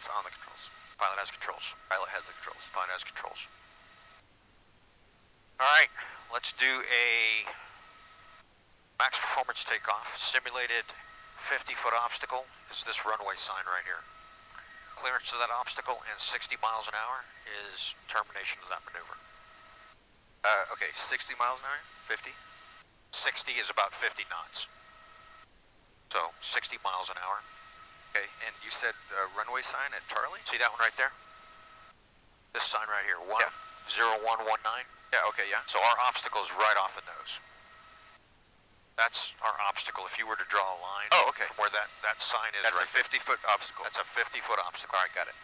Pilot's on the controls. Pilot has controls. Pilot has the controls. Pilot has controls. Alright, let's do a max performance takeoff. Simulated 50-foot obstacle is this runway sign right here. Clearance to that obstacle and 60 miles an hour is termination of that maneuver. Okay, 60 miles an hour? 50? 60 is about 50 knots. So, 60 miles an hour. Okay, and you said runway sign at Charlie? See that one right there? This sign right here, 0119. Yeah, okay, yeah. So our obstacle is right off the nose. That's our obstacle. If you were to draw a line from where that sign is, that's right, a 50-foot obstacle. That's a 50-foot obstacle. All right, got it.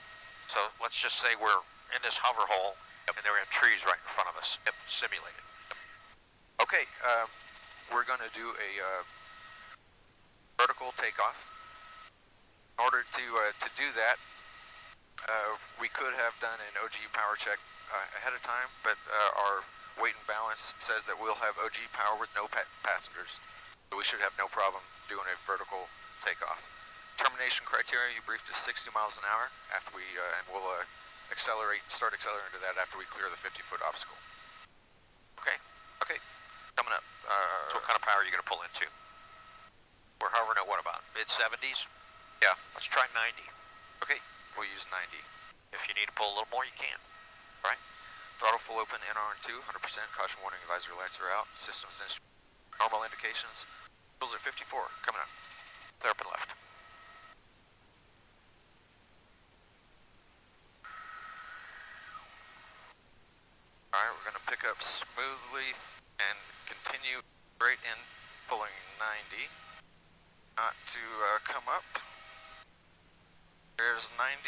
So let's just say we're in this hover hole, and there we have trees right in front of us, simulated. Okay, we're going to do a vertical takeoff. In order to do that, we could have done an OGE power check ahead of time, but our weight and balance says that we'll have OGE power with no passengers, so we should have no problem doing a vertical takeoff. Termination criteria you briefed is 60 miles an hour after we, and we'll start accelerating to that after we clear the 50-foot obstacle. Okay. Okay, coming up. So what kind of power are you going to pull into? We're hovering at what, about mid-70s? Yeah. Let's try 90. Okay, we'll use 90. If you need to pull a little more, you can. All right. Throttle full open, NR2, 100%. Caution warning, advisory lights are out. Systems normal indications. Wheels at 54, coming up. Clear up and left. All right, we're going to pick up smoothly and continue straight in, pulling 90. Not to come up. There's 90,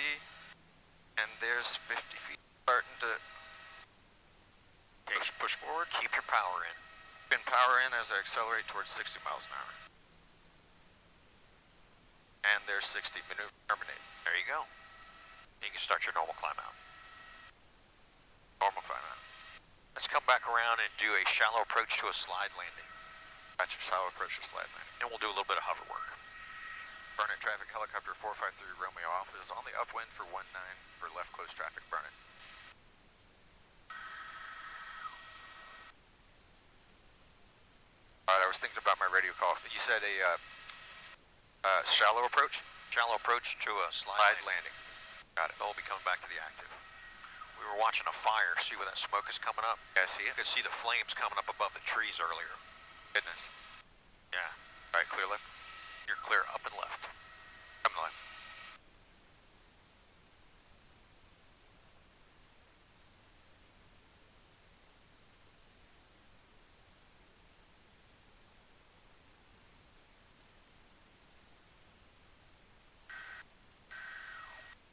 and there's 50 feet. Starting to push forward. Keep your power in. Spin power in as I accelerate towards 60 miles an hour. And there's 60, maneuver terminate. There you go. You can start your normal climb out. Normal climb out. Let's come back around and do a shallow approach to a slide landing. That's your shallow approach to slide landing. And we'll do a little bit of hover work. Burn it, traffic, helicopter 453 Romeo Alpha is on the upwind for 19 for left close traffic, burn it. Alright, I was thinking about my radio call. You said a shallow approach? Shallow approach to a slide landing. Got it. They'll be coming back to the active. We were watching a fire. See where that smoke is coming up? Yeah, I see it. You could see the flames coming up above the trees earlier. Goodness. Yeah. Alright, clear left. You're clear up and left. Come left.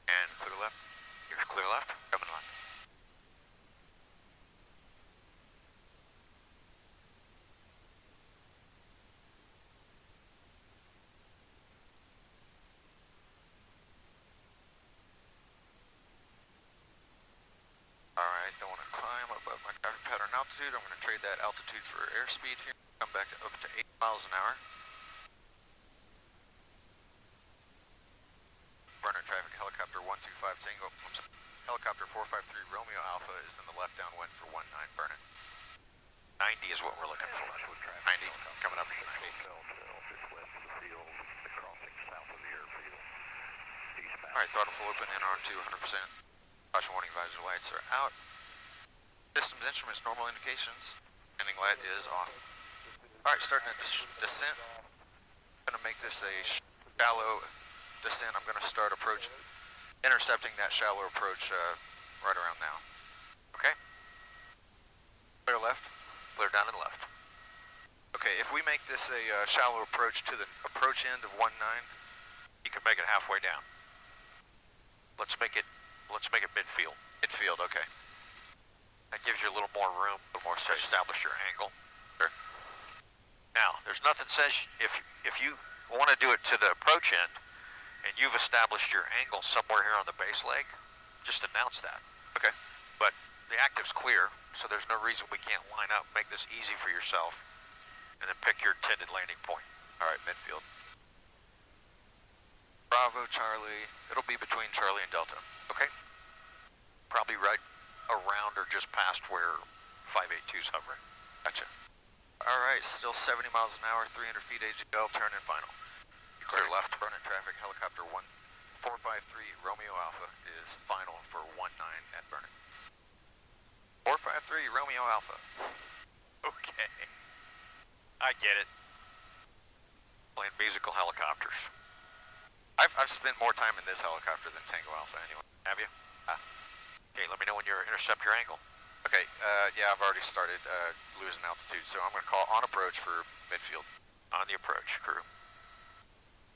And clear left. You're clear left. Coming left. Alright, don't want to climb above my traffic pattern altitude. I'm going to trade that altitude for airspeed here. Come back up to 8 miles an hour. Burner traffic, helicopter 125 Tango. Helicopter 453 Romeo Alpha is in the left downwind for 19, burn it. 90 is what we're looking for. 90, coming up. Alright, throttle full open, NR2, 100%. Caution warning, visor lights are out. Systems instruments, normal indications. Landing light is off. Alright, starting a descent. I'm going to make this a shallow descent. I'm going to start approaching, intercepting that shallow approach right around now. Okay? Clear left. Clear down and left. Okay, if we make this a shallow approach to the approach end of 19, you can make it halfway down. Let's make it midfield. Midfield, okay. That gives you a little more room, a little more space to establish your angle. Sure. Now, there's nothing says if you want to do it to the approach end and you've established your angle somewhere here on the base leg, just announce that. Okay. But the active's clear, so there's no reason we can't line up, make this easy for yourself, and then pick your intended landing point. All right, midfield. Bravo, Charlie. It'll be between Charlie and Delta. Okay. Probably right around or just past where 582's hovering. Gotcha. All right, still 70 miles an hour, 300 feet AGL, turn in final. Clear left. Burn-in traffic, helicopter 1453 Romeo Alpha is final for 19 at burn-in. 453 Romeo Alpha. Okay. I get it. Playing musical helicopters. I've spent more time in this helicopter than Tango Alpha anyway. Have you? Okay, let me know when you intercept your angle. Okay, yeah, I've already started losing altitude, so I'm going to call on approach for midfield. On the approach, crew.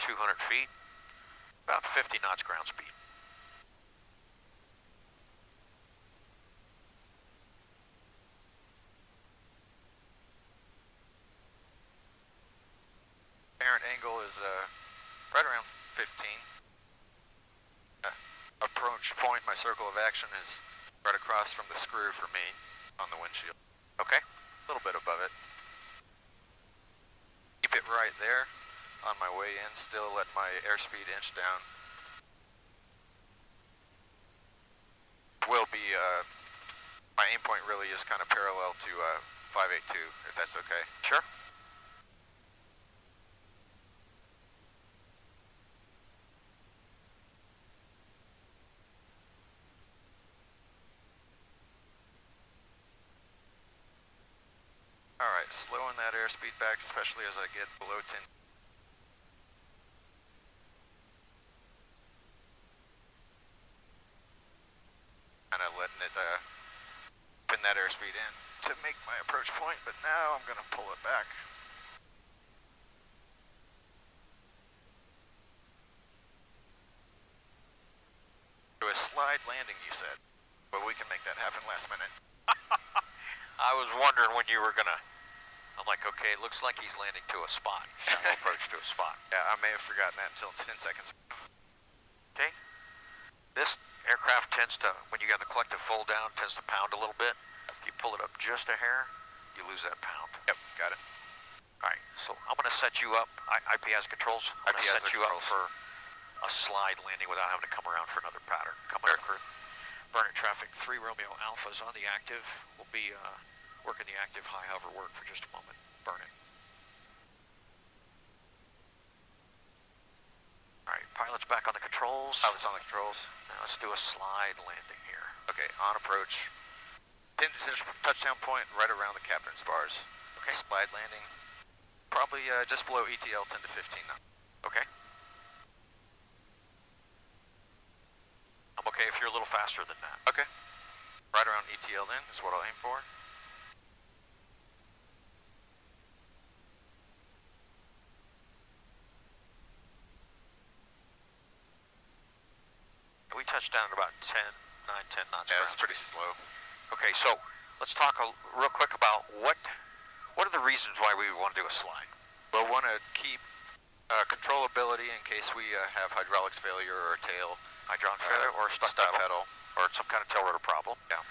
200 feet, about 50 knots ground speed. Parent angle is right around 15. Approach point, my circle of action is right across from the screw for me on the windshield. Okay. A little bit above it. Keep it right there on my way in, still let my airspeed inch down. Will be, my aim point really is kind of parallel to 582, if that's okay. Sure. Alright, slowing that airspeed back, especially as I get below 10. Kind of letting it pin that airspeed in to make my approach point, but now I'm going to pull it back. Do a slide landing, you said, but we can make that happen last minute. I was wondering when you were gonna. I'm like, okay, it looks like he's landing to a spot. Shallow approach to a spot. Yeah, I may have forgotten that until 10 seconds ago. Okay. This aircraft tends to, when you got the collective fold down, tends to pound a little bit. If you pull it up just a hair, you lose that pound. Yep, got it. All right, so I'm gonna set you up. IP has controls. I'm gonna set you up for a slide landing without having to come around for another pattern. Come on, crew. Burn-in traffic 3 Romeo Alpha's on the active. We'll be working the active high hover work for just a moment. Burn-in. All right, pilot's back on the controls. Pilot's on the controls. Now let's do a slide landing here. Okay, on approach. Tentative touchdown point right around the captain's bars. Okay. Slide landing. Probably just below ETL 10 to 15 knots. Okay. I'm okay if you're a little faster than that. Okay. Right around ETL then is what I'll aim for. We touched down at about 9, 10 knots. Yeah, it's pretty slow. Okay, so let's talk real quick about what are the reasons why we want to do a slide? We'll want to keep controllability in case we have hydraulics failure or tail. Hydraulic failure or stuck pedal or some kind of tail rotor problem. Yeah.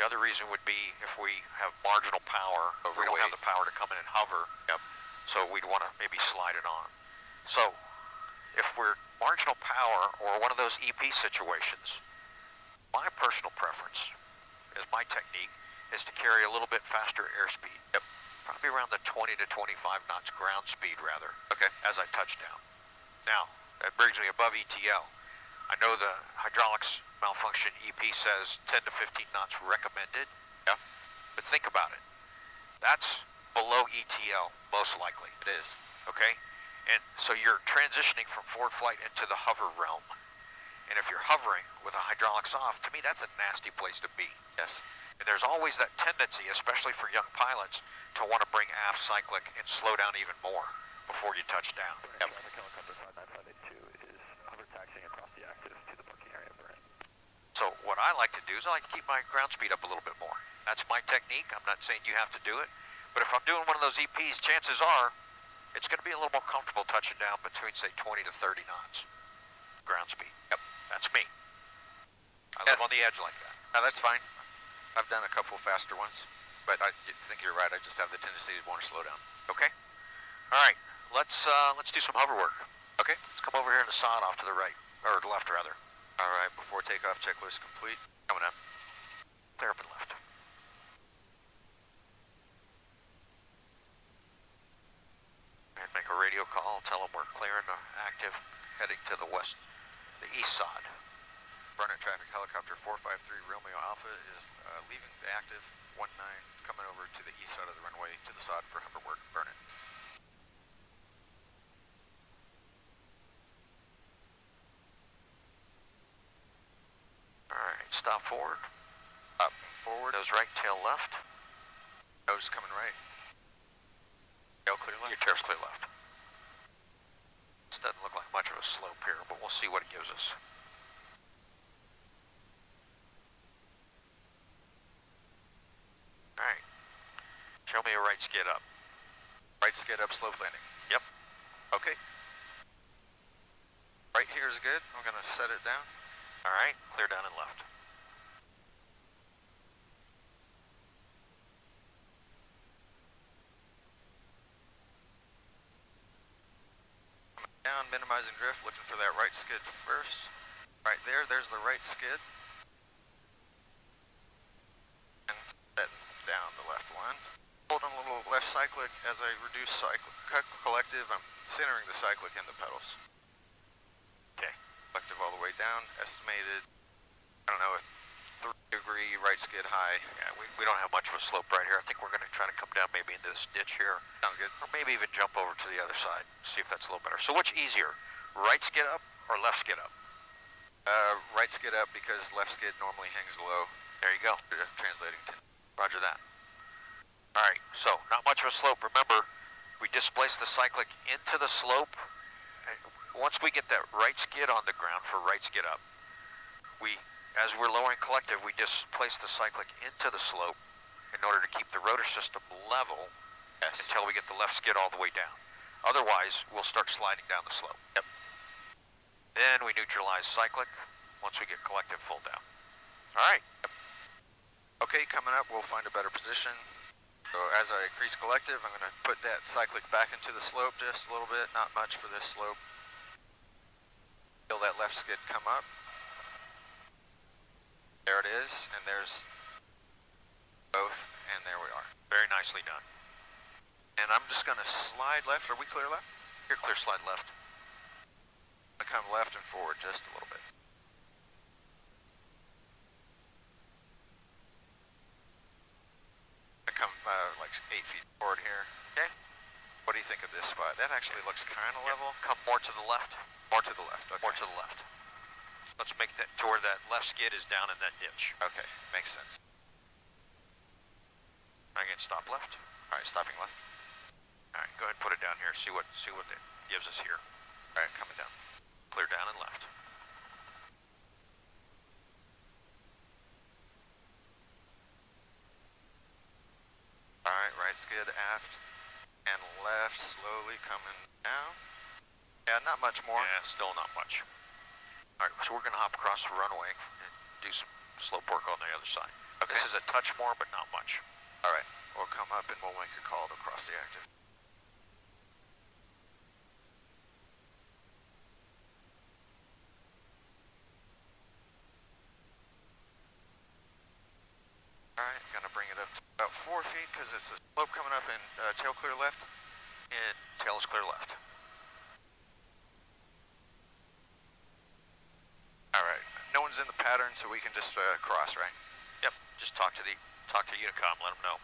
The other reason would be if we have marginal power, we don't have the power to come in and hover. Yep. So we'd want to maybe slide it on. So if we're marginal power or one of those EP situations, my personal preference is my technique is to carry a little bit faster airspeed. Yep. Probably around the 20 to 25 knots ground speed rather. Okay. As I touch down. Now, that brings me above ETL. I know the hydraulics malfunction EP says 10 to 15 knots recommended. Yeah. But think about it. That's below ETL, most likely. It is. Okay? And so you're transitioning from forward flight into the hover realm. And if you're hovering with the hydraulics off, to me that's a nasty place to be. Yes. And there's always that tendency, especially for young pilots, to want to bring aft cyclic and slow down even more before you touch down. Yep. Helicopter 59582 is hover taxiing across the active to the parking area burn. So what I like to do is I like to keep my ground speed up a little bit more. That's my technique. I'm not saying you have to do it. But if I'm doing one of those EPs, chances are it's going to be a little more comfortable touching down between, say, 20 to 30 knots ground speed. Yep. That's me. I live on the edge like that. No, that's fine. I've done a couple faster ones, but I think you're right. I just have the tendency to want to slow down. Okay. All right. Let's do some hover work. Okay. Okay, let's come over here in the sod off to the right, or left rather. All right, before takeoff, checklist complete. Coming up. Clear up and left. And make a radio call, tell them we're clear and active, heading to the west, the east side. Burnett traffic helicopter 453 Romeo Alpha is leaving the active 19, coming over to the east side of the runway to the sod for hover work. Burnett. Alright, stop forward. Up, forward. Nose right, tail left. Nose coming right. Tail clear left. Your tail's clear left. This doesn't look like much of a slope here, but we'll see what it gives us. Alright. Show me a right skid up. Right skid up, slope landing. Yep. Okay. Right here is good. I'm going to set it down. Alright, clear down and left. Down, minimizing drift, looking for that right skid first. Right there, there's the right skid. And setting down the left one. Holding a little left cyclic as I reduce collective. I'm centering the cyclic in the pedals. Okay. Collective all the way down, estimated, I don't know, a 3-degree right skid high. Yeah, we don't have much of a slope right here. I think we're going to try to come down maybe into this ditch here. Sounds good. Or maybe even jump over to the other side, see if that's a little better. So which easier, right skid up or left skid up? Right skid up because left skid normally hangs low. There you go. Translating to. Roger that. All right, so not much of a slope. Remember, we displace the cyclic into the slope. And once we get that right skid on the ground for right skid up, as we're lowering collective, we displace the cyclic into the slope in order to keep the rotor system level until we get the left skid all the way down. Otherwise, we'll start sliding down the slope. Yep. Then we neutralize cyclic once we get collective full down. All right. Okay, coming up, we'll find a better position. So as I increase collective, I'm going to put that cyclic back into the slope just a little bit, not much for this slope. Feel that left skid come up. There it is, and there's both, and there we are. Very nicely done. And I'm just going to slide left. Are we clear left? You're clear, slide left. I'm going to come left and forward just a little bit. I come like 8 feet forward here. Okay. What do you think of this spot? That actually looks kind of level. Come more to the left. More to the left. Okay. More to the left. Let's make that to where that left skid is down in that ditch. Okay, makes sense. Again, stop left. All right, stopping left. All right, go ahead and put it down here. See what it gives us here. All right, coming down. Clear down and left. All right, right skid aft and left, slowly coming down. Yeah, not much more. Yeah, still not much. All right, so we're going to hop across the runway and do some slope work on the other side. Okay. This is a touch more, but not much. All right, we'll come up and we'll make a call to cross the active. All right, gonna bring it up to about 4 feet because it's the slope coming up and tail clear left. And tail is clear left. All right, no one's in the pattern, so we can just cross, right? Yep, just talk to Unicom, let them know.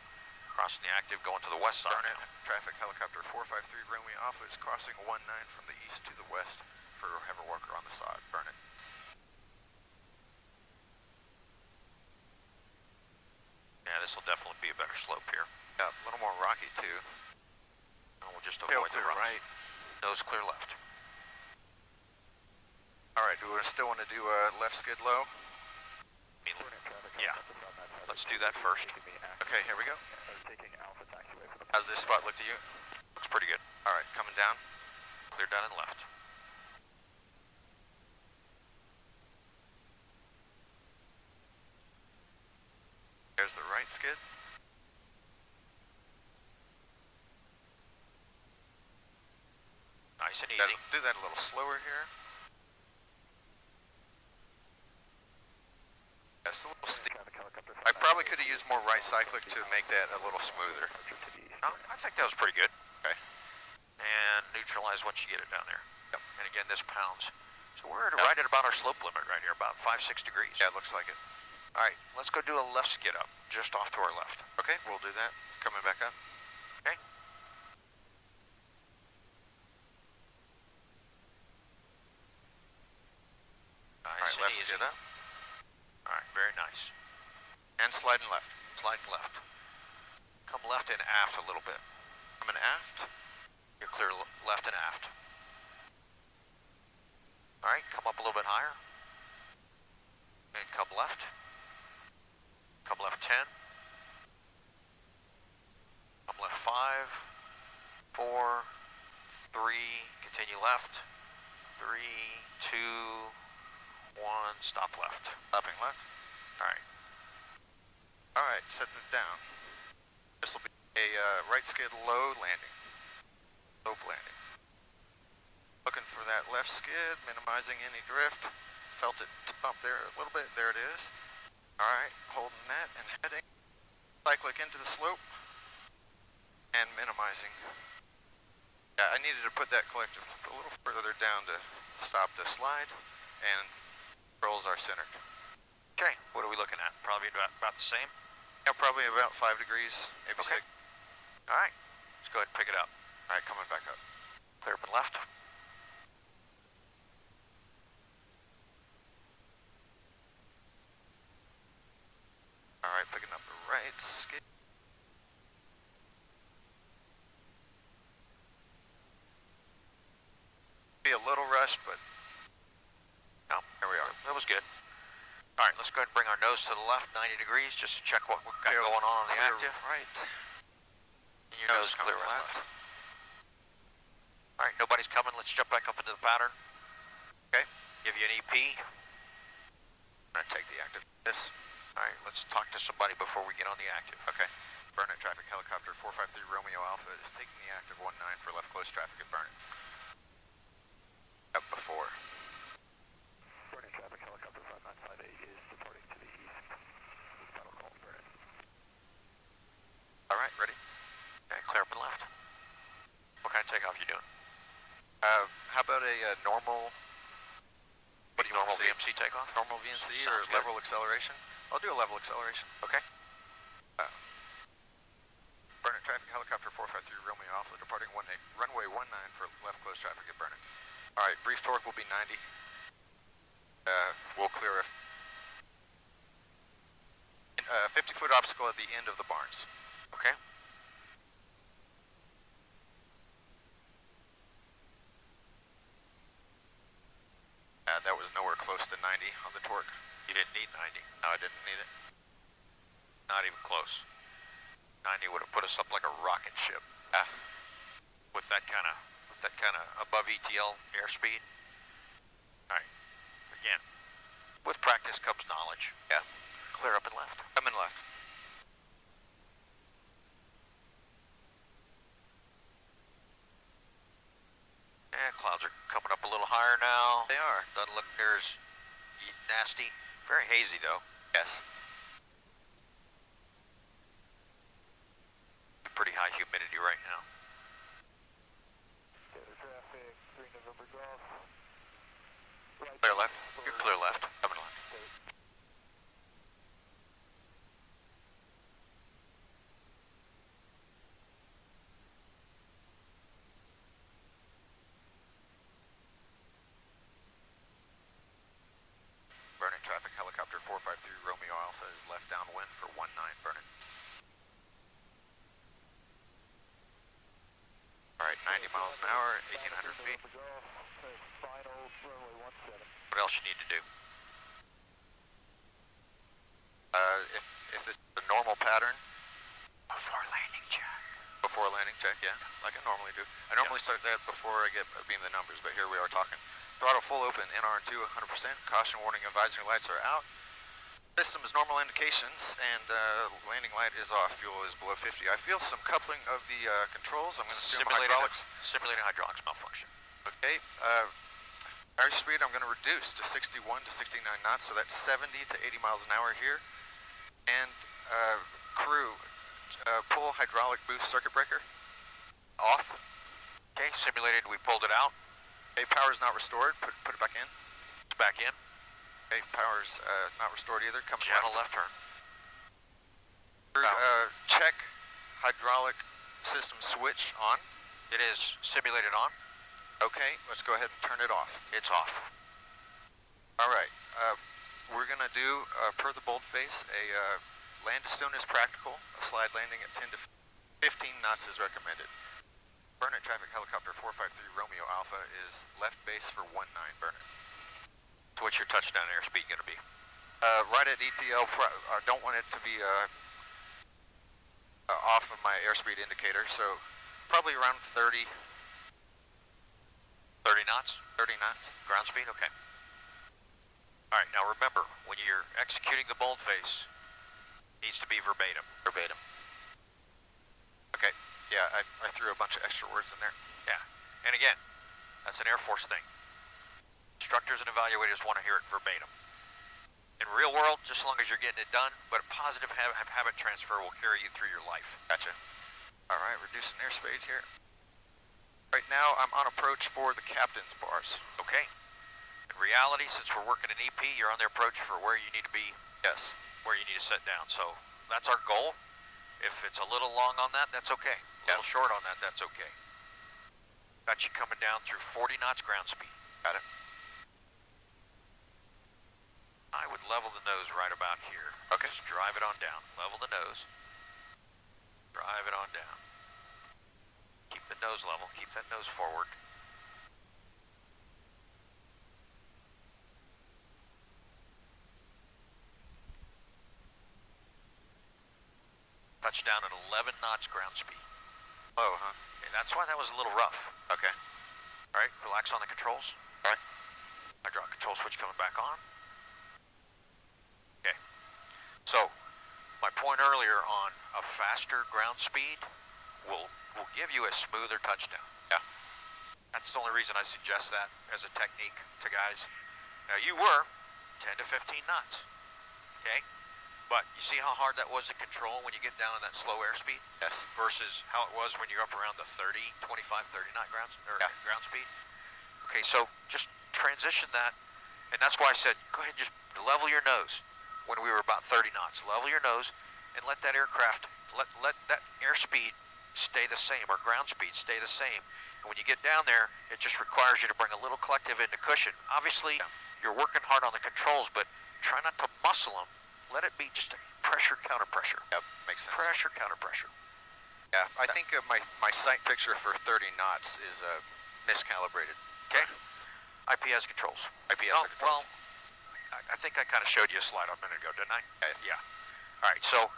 Crossing the active, going to the west side Burnett, now. traffic helicopter 453 Romeo Alpha is crossing 19 from the east to the west for hover worker on the side. Burnett. Yeah, this will definitely be a better slope here. Yeah, a little more rocky too. And we'll just Tail avoid the clear rocks. right. Nose clear left. All right, do we still want to do left skid low? Yeah, let's do that first. Okay, here we go. Taking Alpha taxiway for the How's this spot look to you? Looks pretty good. All right, coming down. Clear down and left. There's the right skid. Nice and easy. Do that a little slower here. That's a little steep. I probably could have used more right cyclic to make that a little smoother. No, I think that was pretty good. Okay. And neutralize once you get it down there. Yep. And again, this pounds. So we're right at about our slope limit right here, about 5-6 degrees. Yeah, it looks like it. All right, let's go do a left skid up, just off to our left. Okay, we'll do that. Coming back up. Okay. Nice. All right, left skid up. All right, very nice. And sliding left. Sliding left. Come left and aft a little bit. Coming aft. You're clear left and aft. All right, come up a little bit higher. And come left. Come left 10. Come left 5, 4, 3, continue left. 3, 2, 1, stop left. Stopping left. All right. All right, setting it down. This will be a right skid low landing. Slope landing. Looking for that left skid, minimizing any drift. Felt it bump there a little bit. There it is. All right, holding that and heading. Cyclic into the slope. And minimizing. Yeah, I needed to put that collective a little further down to stop the slide. And controls are centered. Okay, what are we looking at? Probably about the same? Yeah, probably about 5 degrees, maybe Okay. 6. All right, let's go ahead and pick it up. All right, coming back up. Clear up and left. All right, picking up the right skid. Be a little rushed, but no, here we are. That was good. All right, let's go ahead and bring our nose to the left, 90 degrees, just to check what we've got going on the Clear active. right. And your nose clear left. All right, nobody's coming. Let's jump back up into the pattern. Okay. Give you an EP. I'm gonna take the active. This. All right, let's talk to somebody before we get on the active. Okay. Burnett traffic helicopter 453 Romeo Alpha is taking the active 19 for left close traffic at Burnett. Up before. Burnett traffic helicopter 5958 is departing to the east. Final call, Burnett. All right, ready? Okay, clear up and left. What kind of takeoff you doing? How about a normal? What do you Normal want to see? VMC takeoff? Normal VNC or Sounds good. level acceleration? I'll do a level acceleration. Okay. Burnett traffic helicopter 453 Romeo Alpha departing runway 19 for left close traffic at Burnett. All right, brief torque will be 90. We'll clear a 50-foot obstacle at the end of the barns. Okay. That was nowhere close to 90 on the torque. You didn't need 90. No, I didn't need it. Not even close. 90 would have put us up like a rocket ship. With that kind of above ETL airspeed. All right. Again, with practice comes knowledge. Yeah. Clear up and left. Coming left. And clouds are coming up a little higher now. They are. Doesn't look near as nasty. Very hazy though. Yes. Pretty high humidity right now. Traffic, 3 November Golf. Clear left. You're clear left. Coming left. Burnett traffic helicopter 453 Romeo Alpha is left downwind for 19 Burnett. All right, 90 miles an hour, 1,800 feet. Final runway 17. What else you need to do? If this is a normal pattern, Before landing check. before landing check, yeah, like I normally do. I normally start that before I beam the numbers, but here we are talking. Throttle full open, NR2 100%, caution warning advisory lights are out. System is normal indications, and landing light is off, fuel is below 50. I feel some coupling of the controls. I'm going to assume hydraulics. Simulating hydraulics malfunction. Okay, airspeed I'm going to reduce to 61 to 69 knots, so that's 70 to 80 miles an hour here. And crew, pull hydraulic boost circuit breaker off. Okay, simulated, we pulled it out. Okay, power's not restored, put it back in. It's back in. Okay, power's not restored either, coming Channel left turn. Check hydraulic system switch on. It is simulated on. Okay, let's go ahead and turn it off. It's off. All right, we're gonna do, per the boldface, a land as soon as practical, a slide landing at 10 to 15 knots is recommended. Burnett traffic helicopter 453 Romeo Alpha is left base for 19, Burnett. So what's your touchdown airspeed gonna be? Right at ETL, I don't want it to be off of my airspeed indicator, so probably around 30. 30 knots? 30 knots. Ground speed? Okay. All right, now remember, when you're executing the boldface, it needs to be verbatim. Verbatim. Okay, yeah, I threw a bunch of extra words in there. Yeah, and again, that's an Air Force thing. Instructors and evaluators want to hear it verbatim. In real world, just as long as you're getting it done, but a positive habit transfer will carry you through your life. Gotcha. All right, reducing airspeed here. Right now, I'm on approach for the captain's bars. Okay. In reality, since we're working in EP, you're on the approach for where you need to be. Yes. Where you need to set down. So that's our goal. If it's a little long on that, that's okay. A little short on that, that's okay. Got you coming down through 40 knots ground speed. Got it. I would level the nose right about here. Okay. Just drive it on down. Level the nose. Drive it on down. Keep the nose level. Keep that nose forward. Touchdown at 11 knots ground speed. Oh, huh? And that's why that was a little rough. Okay. All right, relax on the controls. All right. Hydraulic control switch coming back on. Okay. So, my point earlier on a faster ground speed will give you a smoother touchdown. Yeah. That's the only reason I suggest that as a technique to guys. Now, you were 10 to 15 knots, okay? But you see how hard that was to control when you get down in that slow airspeed? Yes. Versus how it was when you're up around the 30, 25, 30 knot ground speed? Okay, so just transition that, and that's why I said, go ahead and just level your nose when we were about 30 knots. Level your nose and let that aircraft, let that airspeed stay the same, or ground speed stay the same. And when you get down there, it just requires you to bring a little collective into cushion. Obviously, you're working hard on the controls, but try not to muscle them. Let it be just a pressure, counter pressure. Yep, makes sense. Pressure, counter pressure. Yeah, I think my sight picture for 30 knots is miscalibrated. Okay. IP has controls. IP has controls. Well, I think I kind of showed you a slide a minute ago, didn't I? Yeah. All right, so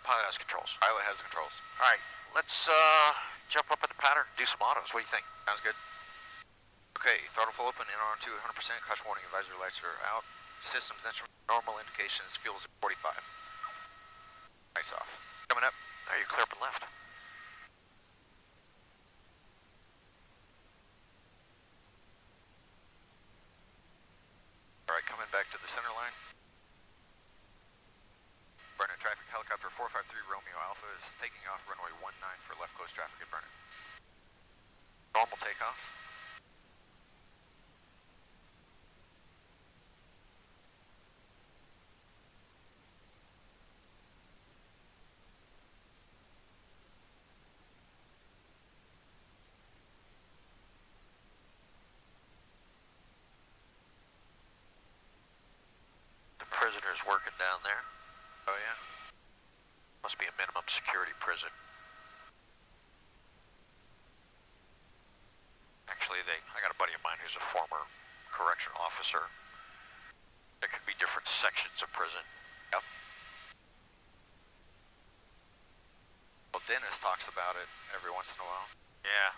pilot has controls. Pilot has controls. All right, let's jump up in the pattern and do some autos. What do you think? Sounds good. Okay, throttle full open, in on to 100%, crash warning advisory lights are out. Systems instrument, normal indications, fuel's at 45. Lights off. Coming up. Now you're clear up and left. All right, coming back to the center line. Burnett traffic helicopter 453 Romeo Alpha is taking off runway 19 for left close traffic at Burnett. Normal takeoff. Prisoners working down there. Oh yeah. Must be a minimum security prison. Actually, I got a buddy of mine who's a former correctional officer. There could be different sections of prison. Yep. Well, Dennis talks about it every once in a while. Yeah.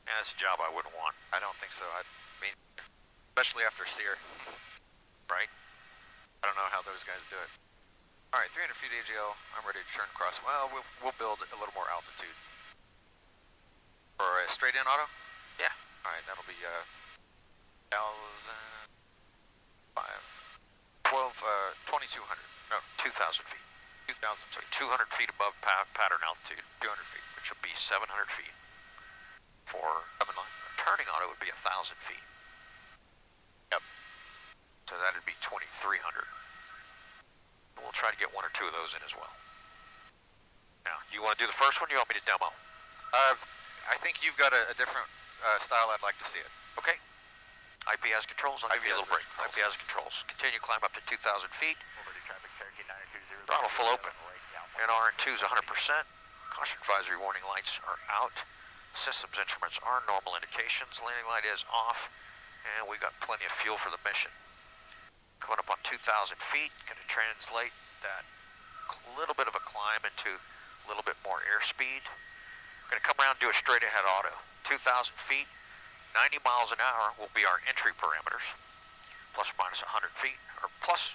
And it's a job I wouldn't want. I don't think so. I mean, especially after SEER. Right? I don't know how those guys do it. All right, 300 feet AGL. I'm ready to turn across. Well, we'll build a little more altitude. For a straight-in auto? Yeah. Alright, that'll be 2,200. No, 2,000 feet. 2,000 So feet. 200 feet above pattern altitude, 200 feet. which would be 700 feet. For Coming line. turning on it would be 1,000 feet. Yep. So that'd be 2,300. We'll try to get one or two of those in as well. Now, you want to do the first one? You want me to demo? I think you've got a different style. I'd like to see it. Okay. IP has controls. I'll give you a little break. controls. IP has controls. Continue climb up to 2,000 feet. Overview traffic, Cherokee 920. Throttle full open. NR2 is 100%. Caution advisory warning lights are out. Systems instruments are normal indications. Landing light is off. And we got plenty of fuel for the mission. Coming up on 2,000 feet. Going to translate that little bit of a climb into a little bit more airspeed. We're going to come around and do a straight ahead auto. 2,000 feet. 90 miles an hour will be our entry parameters, plus or minus 100 feet, or plus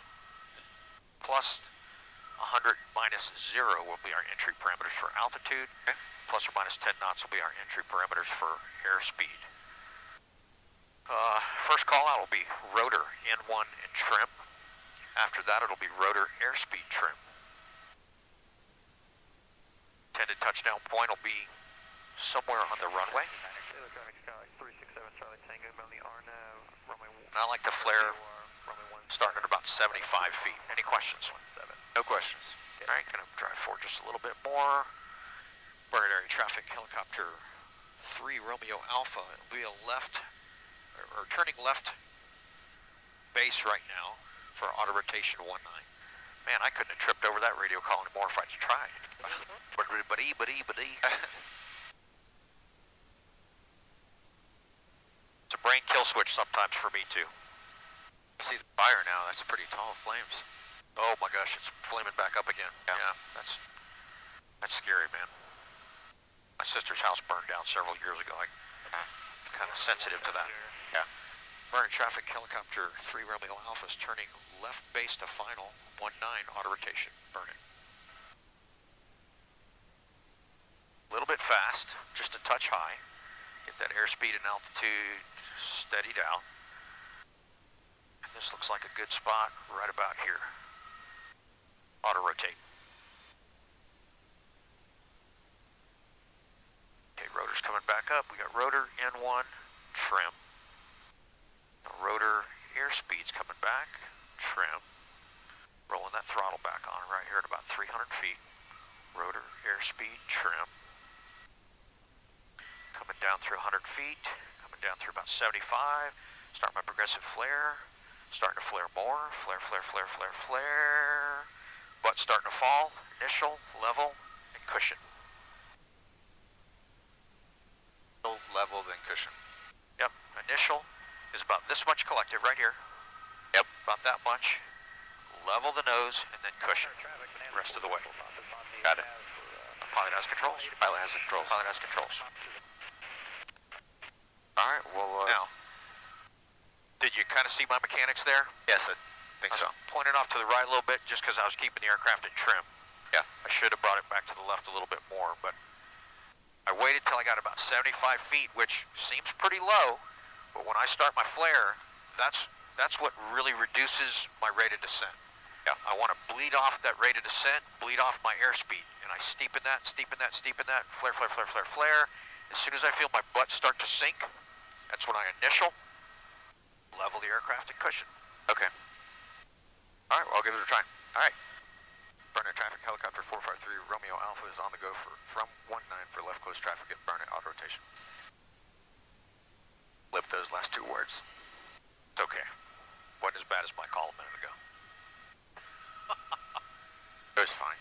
100 minus 0 will be our entry parameters for altitude, okay. Plus or minus 10 knots will be our entry parameters for airspeed. First call out will be rotor N1 and trim. After that it'll be rotor airspeed trim. Intended touchdown point will be somewhere on the runway. And I like to flare starting at about 75 feet. Any questions? No questions. All right, gonna drive forward just a little bit more. Bird area traffic helicopter 3 Romeo Alpha. It'll be a left, or turning left base right now for auto rotation 19. Man, I couldn't have tripped over that radio call anymore if I'd tried. It's a brain kill switch sometimes for me too. See the fire now. That's pretty tall flames. Oh my gosh, it's flaming back up again. Yeah, that's scary, man. My sister's house burned down several years ago. I'm kind of sensitive to that. Yeah. Burning traffic helicopter 3 Romeo Alpha is turning left base to final 19 auto rotation. Burning. A little bit fast, just a touch high. Get that airspeed and altitude steadied out. And this looks like a good spot right about here. Auto rotate. Okay, rotor's coming back up. We got rotor N1 trim. Now rotor airspeed's coming back, trim. Rolling that throttle back on right here at about 300 feet. Rotor airspeed trim. Coming down through 100 feet, coming down through about 75. Start my progressive flare. Starting to flare more. Flare, flare, flare, flare, flare. Butt starting to fall. Initial, level, and cushion. Level, then cushion. Yep, initial is about this much collected right here. Yep. About that much. Level the nose, and then cushion. Rest of the way. Got it. Pilot has controls. Pilot has controls. Pilot has controls. Alright, well, Now, did you kind of see my mechanics there? yes, I think so. Pointed off to the right a little bit just because I was keeping the aircraft in trim. Yeah. I should have brought it back to the left a little bit more, but I waited till I got about 75 feet, which seems pretty low, but when I start my flare, that's what really reduces my rate of descent. Yeah. I want to bleed off that rate of descent, bleed off my airspeed, and I steepen that, flare, flare, flare, flare, flare. As soon as I feel my butt start to sink, that's when I initial, level the aircraft and cushion. Okay. Alright, well, I'll give it a try. Alright. Burnet traffic helicopter 453 Romeo Alpha is on the go from 19 for left close traffic at Burnet auto rotation. Lip those last two words. It's okay. Wasn't as bad as my call a minute ago. It was fine.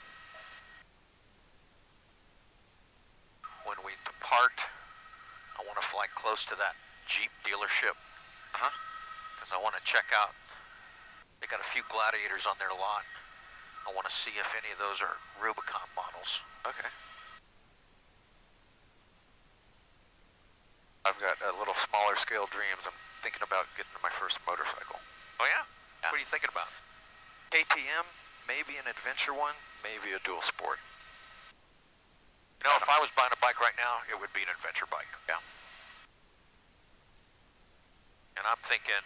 When we depart, I want to fly close to that Jeep dealership. Because I want to check out, they got a few Gladiators on their lot. I want to see if any of those are Rubicon models. Okay. I've got a little smaller scale dreams. I'm thinking about getting my first motorcycle. Oh yeah? Yeah. What are you thinking about? KTM, maybe an adventure one, maybe a dual sport. You know, if I was buying a bike right now, it would be an adventure bike. Yeah. And I'm thinking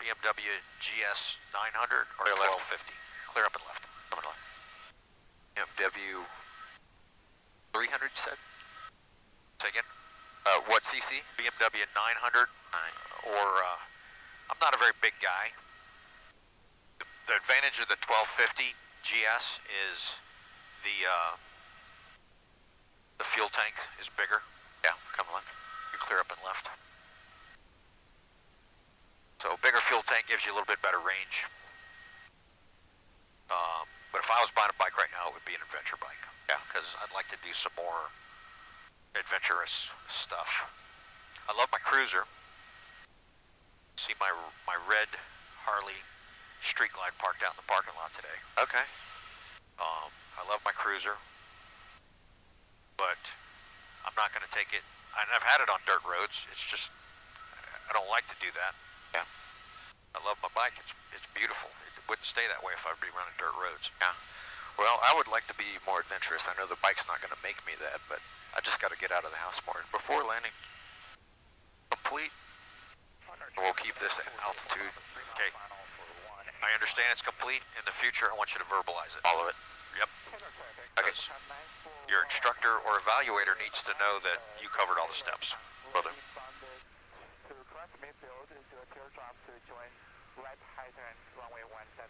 BMW GS 900 or Clear left. 1250. Clear up and left. Coming left. BMW 300, you said? Say again? What CC? BMW 900 or I'm not a very big guy. The advantage of the 1250 GS is the fuel tank is bigger. Yeah, coming left. You clear up and left. So bigger fuel tank gives you a little bit better range. But if I was buying a bike right now, it would be an adventure bike. Yeah. Because I'd like to do some more adventurous stuff. I love my cruiser. See my red Harley Street Glide parked out in the parking lot today. Okay. I love my cruiser, but I'm not going to take it. I've had it on dirt roads. It's just I don't like to do that. Yeah. I love my bike. It's beautiful. It wouldn't stay that way if I'd be running dirt roads. Yeah. Well, I would like to be more adventurous. I know the bike's not going to make me that, but I just got to get out of the house more. Before landing, complete. We'll keep this at altitude. Okay. I understand it's complete. In the future, I want you to verbalize it. All of it. Yep. Okay. Your instructor or evaluator needs to know that you covered all the steps. Will do.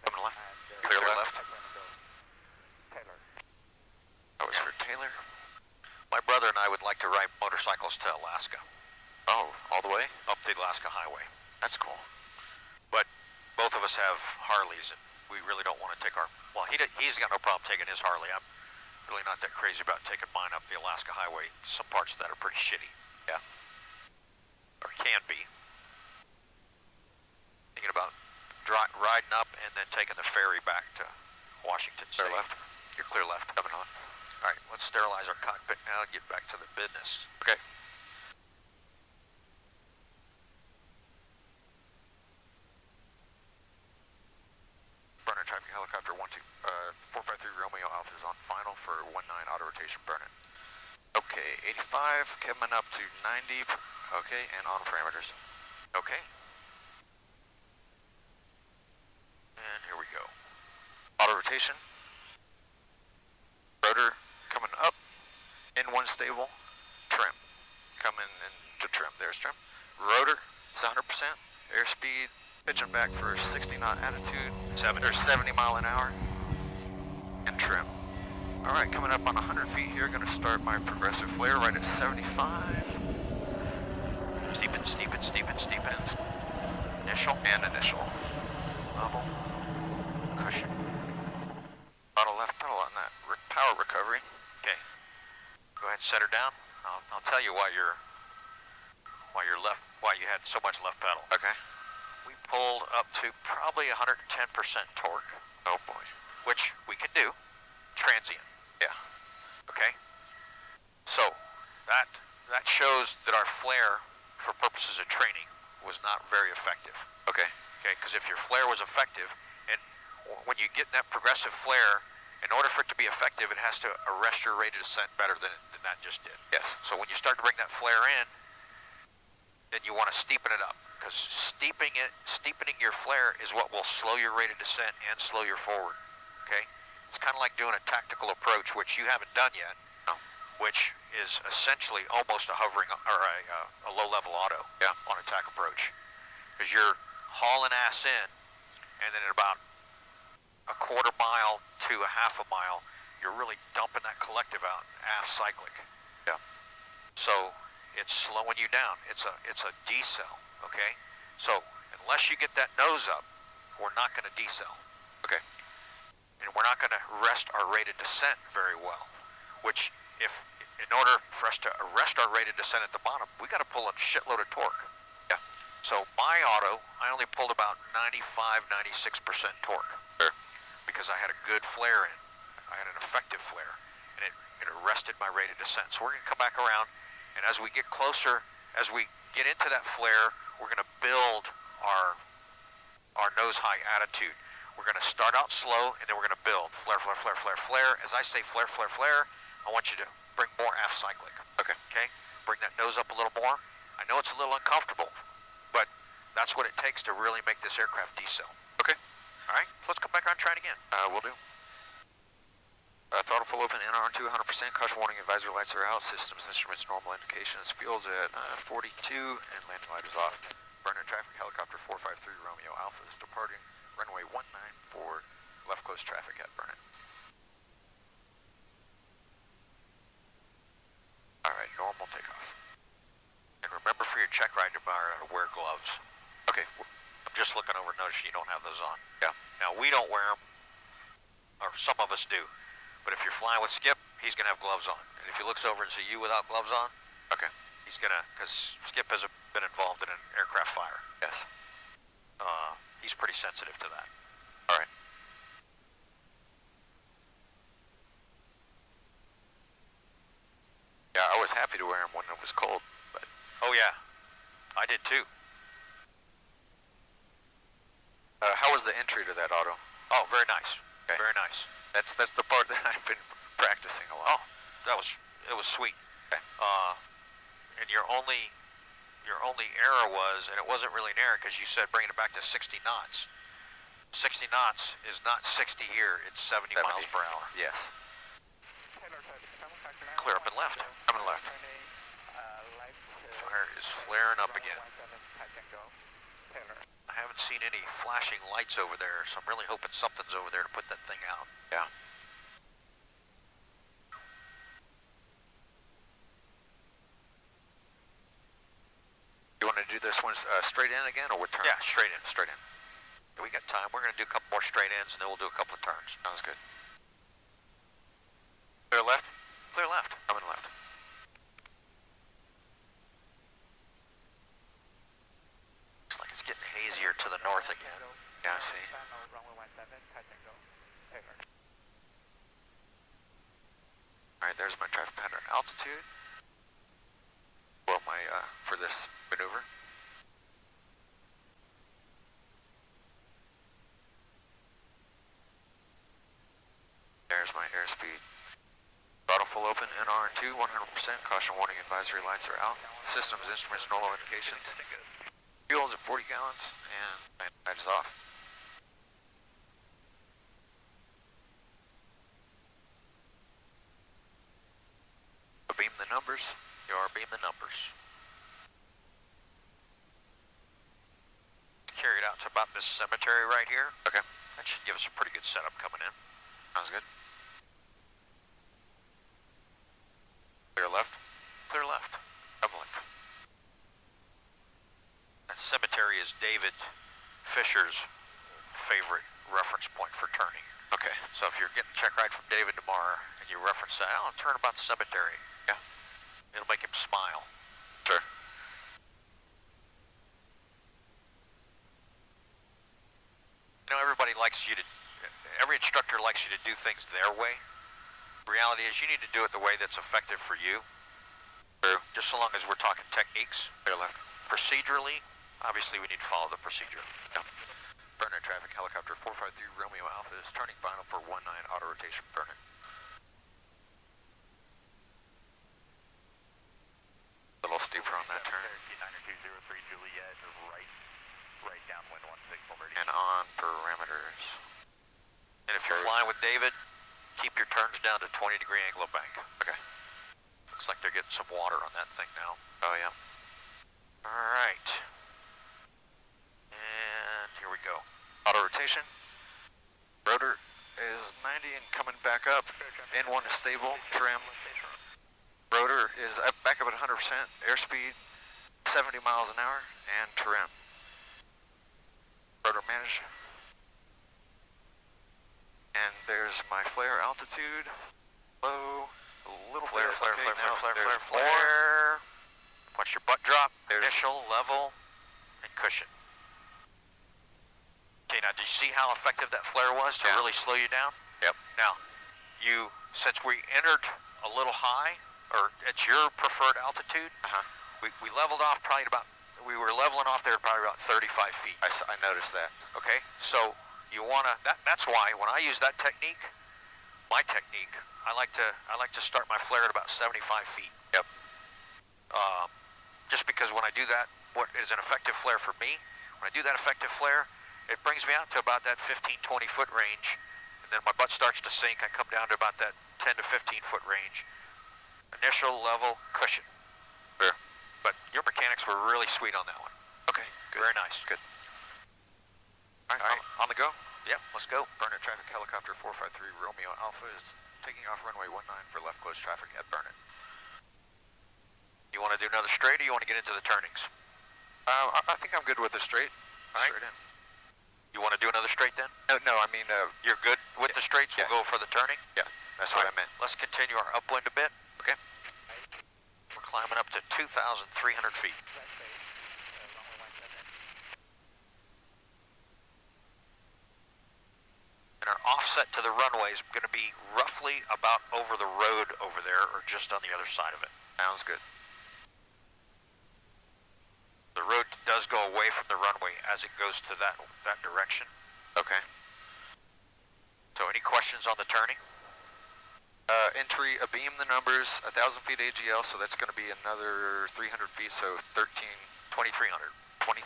Coming left. Clear left. That was for Taylor. My brother and I would like to ride motorcycles to Alaska, Oh, all the way? up the Alaska Highway. That's cool. But both of us have Harleys, and we really don't want to take our... Well, he's got no problem taking his Harley. I'm really not that crazy about taking mine up the Alaska Highway. Some parts of that are pretty shitty. Yeah. Or can be. Thinking about riding up and then taking the ferry back to Washington State. Clear left. You're clear left. Coming on. All right, let's sterilize our cockpit now and get back to the business. Okay. Burner traffic helicopter 453 Romeo Alpha is on final for 19 auto rotation burn it. Okay, 85 coming up to 90. Okay, and on parameters. Okay. And here we go. Auto rotation. Rotor coming up. N1 stable. Trim. Coming into trim. There's trim. Rotor is 100%. Airspeed pitching back for 60 knot attitude. 70 mile an hour. And trim. Alright, coming up on 100 feet here. Going to start my progressive flare right at 75. Steepen, steepen, steepen, steepen. Initial and initial. Level. Cushion. Auto left pedal on that power recovery. Okay. Go ahead and set her down. I'll tell you why you had so much left pedal. Okay. We pulled up to probably 110% torque. Oh boy. Which we can do. Transient. Yeah. Okay. So that shows that our flare, for purposes of training, was not very effective. Okay. Okay, because if your flare was effective, and when you get that progressive flare, in order for it to be effective, it has to arrest your rate of descent better than that just did. Yes. So when you start to bring that flare in, then you want to steepen it up, because steepening your flare is what will slow your rate of descent and slow your forward. Okay, it's kind of like doing a tactical approach, which you haven't done yet. No. Which is essentially almost a hovering or a low-level auto. Yeah. On attack approach, because you're hauling ass in, and then at about a quarter mile to a half a mile, you're really dumping that collective out aft cyclic. Yeah. So it's slowing you down. It's a decel. Okay. So unless you get that nose up, we're not going to decel. Okay. And we're not going to arrest our rate of descent very well. Which, in order for us to arrest our rate of descent at the bottom, we got to pull a shitload of torque. Yeah. So my auto, I only pulled about 95, 96% torque. Sure. Because I had a good flare in. I had an effective flare, and it arrested my rate of descent. So we're going to come back around, and as we get closer, as we get into that flare, we're going to build our nose high attitude. We're going to start out slow, and then we're going to build. Flare, flare, flare, flare, flare. As I say flare, flare, flare, I want you to bring more aft cyclic. Okay. Okay? Bring that nose up a little more. I know it's a little uncomfortable, but That's what it takes to really make this aircraft decel. Okay. All right, let's come back around and try it again. Will do. Throttle full open, NR2 100%, caution warning, advisory lights are out, systems, instruments, normal indications, fuel's at 42, and landing light is off. Burner traffic, helicopter 453 Romeo Alpha is departing, runway 19 for left close traffic at Burnett. Alright, normal takeoff. And remember for your check ride tomorrow to wear gloves. Okay. I'm just looking over and noticing you don't have those on. Yeah. Now, we don't wear them, or some of us do. But if you're flying with Skip, he's going to have gloves on. And if he looks over and sees you without gloves on, okay, he's going to, because Skip has been involved in an aircraft fire. Yes. He's pretty sensitive to that. All right. Yeah, I was happy to wear them when it was cold, but... Oh, yeah. I did, too. How was the entry to that auto? Oh, very nice. Okay. Very nice. That's the part that I've been practicing a lot. Oh, it was sweet. Okay. And your only error was, and it wasn't really an error because you said bringing it back to 60 knots. 60 knots is not 60 here, it's 70 miles per hour. Yes. Clear up and left. Coming left. Fire is flaring up again. I haven't seen any flashing lights over there, so I'm really hoping something's over there to put that thing out. Yeah. You want to do this one straight in again, or with turns? Yeah, straight in. Straight in. We got time. We're going to do a couple more straight ins, and then we'll do a couple of turns. Sounds good. Clear left? Clear left. Coming left. Looks like it's getting hazier to the north again. Yeah, I see. Alright, there's my traffic pattern altitude. Well, my, for this maneuver. There's my airspeed. Throttle full open, NR2, 100%, caution warning advisory lights are out. Systems, instruments, normal indications. Fuel's at 40 gallons, and landing light is off. Beam the numbers. You are beam the numbers. Carry it out to about this cemetery right here. Okay. That should give us a pretty good setup coming in. Sounds good. Clear left. Clear left. Come left. That cemetery is David Fisher's favorite reference point for turning. Okay. So if you're getting check ride from David tomorrow and you reference that, I'll turn about the cemetery. Yeah. It'll make him smile. Sure. You know, every instructor likes you to do things their way. The reality is you need to do it the way that's effective for you. True. Just so long as we're talking techniques. Clear left. Procedurally, obviously we need to follow the procedure. Yeah. Burner traffic, helicopter 453 Romeo Alpha is turning final for 19 auto rotation burner. A little steeper on that turn. 9203 Juliet, right downwind 16 meridian. And on parameters. And if you're flying with David, keep your turns down to 20-degree angle of bank. Okay. Looks like they're getting some water on that thing now. Oh, yeah. All right. And here we go. Auto rotation. Rotor is 90 and coming back up. N1 is stable, trim. Rotor is back up at 100%. Airspeed 70 miles an hour and trim. Rotor manage. And there's my flare altitude. Low. A little Flare, flare, okay, flare, now flare, flare, there's flare, more. flare. Watch your butt drop. There's- Initial, level, and cushion. Okay, now did you see how effective that flare was to Yeah. really slow you down? Yep. Now, since we entered a little high, or at your preferred altitude, we leveled off we were leveling off there probably about 35 feet. I noticed that. Okay, so you wanna, that's why when I use that technique, my technique, I like to start my flare at about 75 feet. Yep. Just because when I do that, what is an effective flare for me, When I do that effective flare, it brings me out to about that 15, 20 foot range, and then my butt starts to sink. I come down to about that 10 to 15 foot range. Initial level cushion. Sure. But your mechanics were really sweet on that one. Okay, good. Very nice. Good. All right, on the go? Yep, let's go. Burnett traffic helicopter 453 Romeo Alpha is taking off runway 19 for left close traffic at Burnett. You want to do another straight, or you want to get into the turnings? I think I'm good with the straight. All right. Straight in. You want to do another straight then? No, I mean... You're good with the straights? Yeah. We'll go for the turning? Yeah, that's what I meant. Let's continue our upwind a bit. Okay. We're climbing up to 2,300 feet. And our offset to the runway is going to be roughly about over the road over there, or just on the other side of it. Sounds good. The road does go away from the runway as it goes to that direction. Okay. So any questions on the turning? Entry, beam the numbers, 1,000 feet AGL, so that's going to be another 300 feet, so 2,300. 2,300.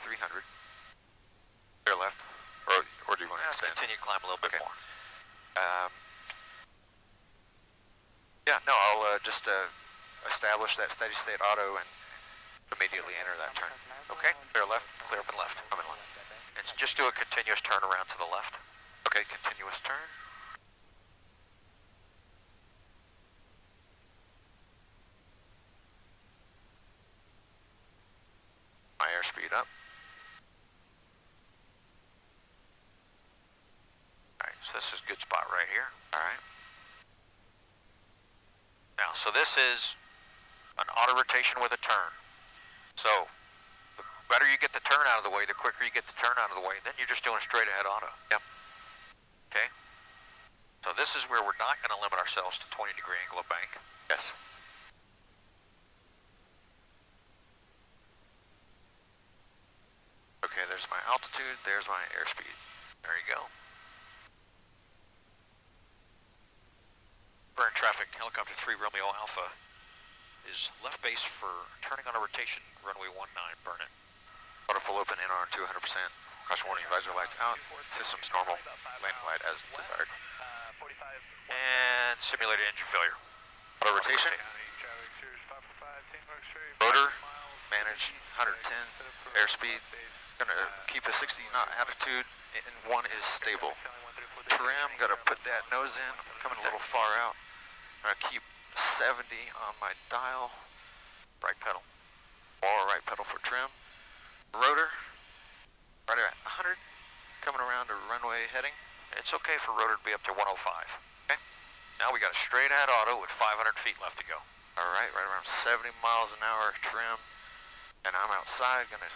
Clear left, or do you want to Let's extend? continue to climb a little bit Okay. more. Yeah, no, I'll just establish that steady state auto and immediately enter that turn. Okay, clear left, clear up and left. I'm in left. And just do a continuous turn around to the left. Okay, continuous turn. My airspeed up. Alright, so this is a good spot right here. Alright. Now, so this is an auto rotation with a turn. So, the better you get the turn out of the way, the quicker you get the turn out of the way, then you're just doing a straight ahead auto. Yep. Okay? So this is where we're not going to limit ourselves to 20-degree angle of bank. Yes. Okay, there's my altitude, there's my airspeed. There you go. Burn traffic, helicopter 3 Romeo Alpha is left base for turning on a rotation, runway 19, burn it. Auto full open, NR 200%. Caution warning, visor lights out. Systems normal. Landing light as desired. And simulated engine failure. Auto rotation. Rotor, manage 110. Airspeed, gonna keep a 60 knot attitude, and one is stable. Trim, gotta put that nose in. I'm coming a little far out. I'm gonna keep 70 on my dial. Right pedal. Or right pedal for trim. Rotor, right at 100. Coming around to runway heading. It's okay for rotor to be up to 105. Okay. Now we got a straight ahead auto with 500 feet left to go. All right, right around 70 miles an hour trim. And I'm outside, gonna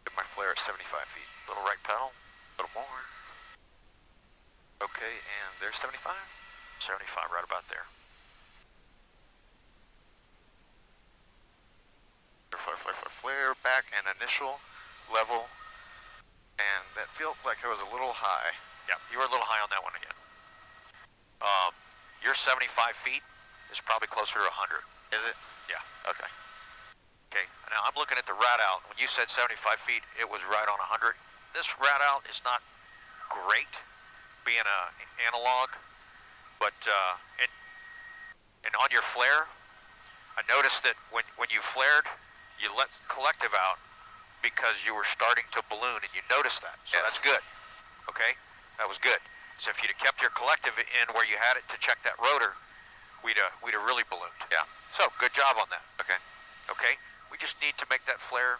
get my flare at 75 feet. Little right pedal. A little more. Okay, and there's 75. 75, right about there. Flare, back and initial level. And that felt like it was a little high. Yeah, you were a little high on that one again. Your 75 feet is probably closer to 100. Is it? Yeah. Okay. Okay, now I'm looking at the rat out. When you said 75 feet, it was right on 100. This rat out is not great, being an analog, but and on your flare, I noticed that when you flared, you let collective out because you were starting to balloon, and you noticed that. So yes. That's good. Okay, that was good. So if you'd have kept your collective in where you had it to check that rotor, we'd have really ballooned. Yeah. So good job on that. Okay. Okay. We just need to make that flare,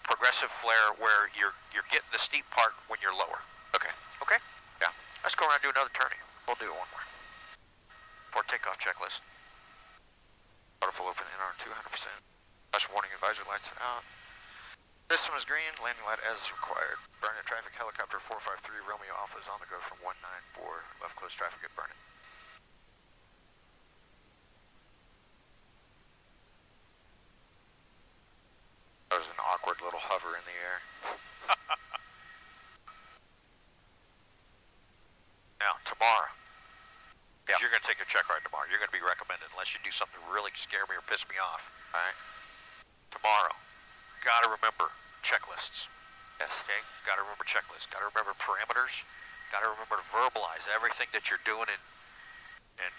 progressive flare, where you're getting the steep part when you're lower. Okay. Okay? Yeah. Let's go around and do another turning. We'll do it one more. For takeoff checklist. Auto full open, NR 200%. Caution warning, advisory lights are out. System is green, landing light as required. Burnett traffic, helicopter 453 Romeo Alpha is on the go from 194. Left close traffic at Burnett. That was an awkward little hover in the air. Now, tomorrow. Yeah. You're going to take a check ride tomorrow. You're going to be recommended unless you do something to really scare me or piss me off. Alright. Tomorrow, got to remember, checklists. Yes. Okay, got to remember checklists. Got to remember parameters. Got to remember to verbalize everything that you're doing and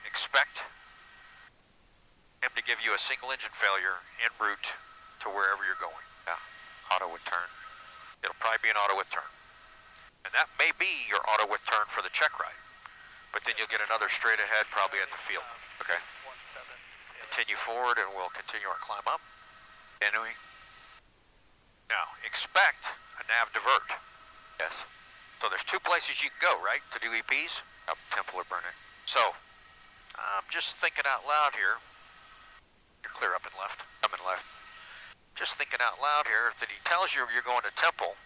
expect him to give you a single engine failure en route to wherever you're going. Yeah. Auto with turn. It'll probably be an auto with turn. And that may be your auto with turn for the check ride. But then you'll get another straight ahead probably at the field. Okay. Continue forward and we'll continue our climb up. Continuing. Now, expect a nav divert. Yes. So there's two places you can go, right, to do EPs? Up Temple or Burnet. So, I'm just thinking out loud here. You're clear up and left. Coming left. Just thinking out loud here that he tells you you're going to Temple.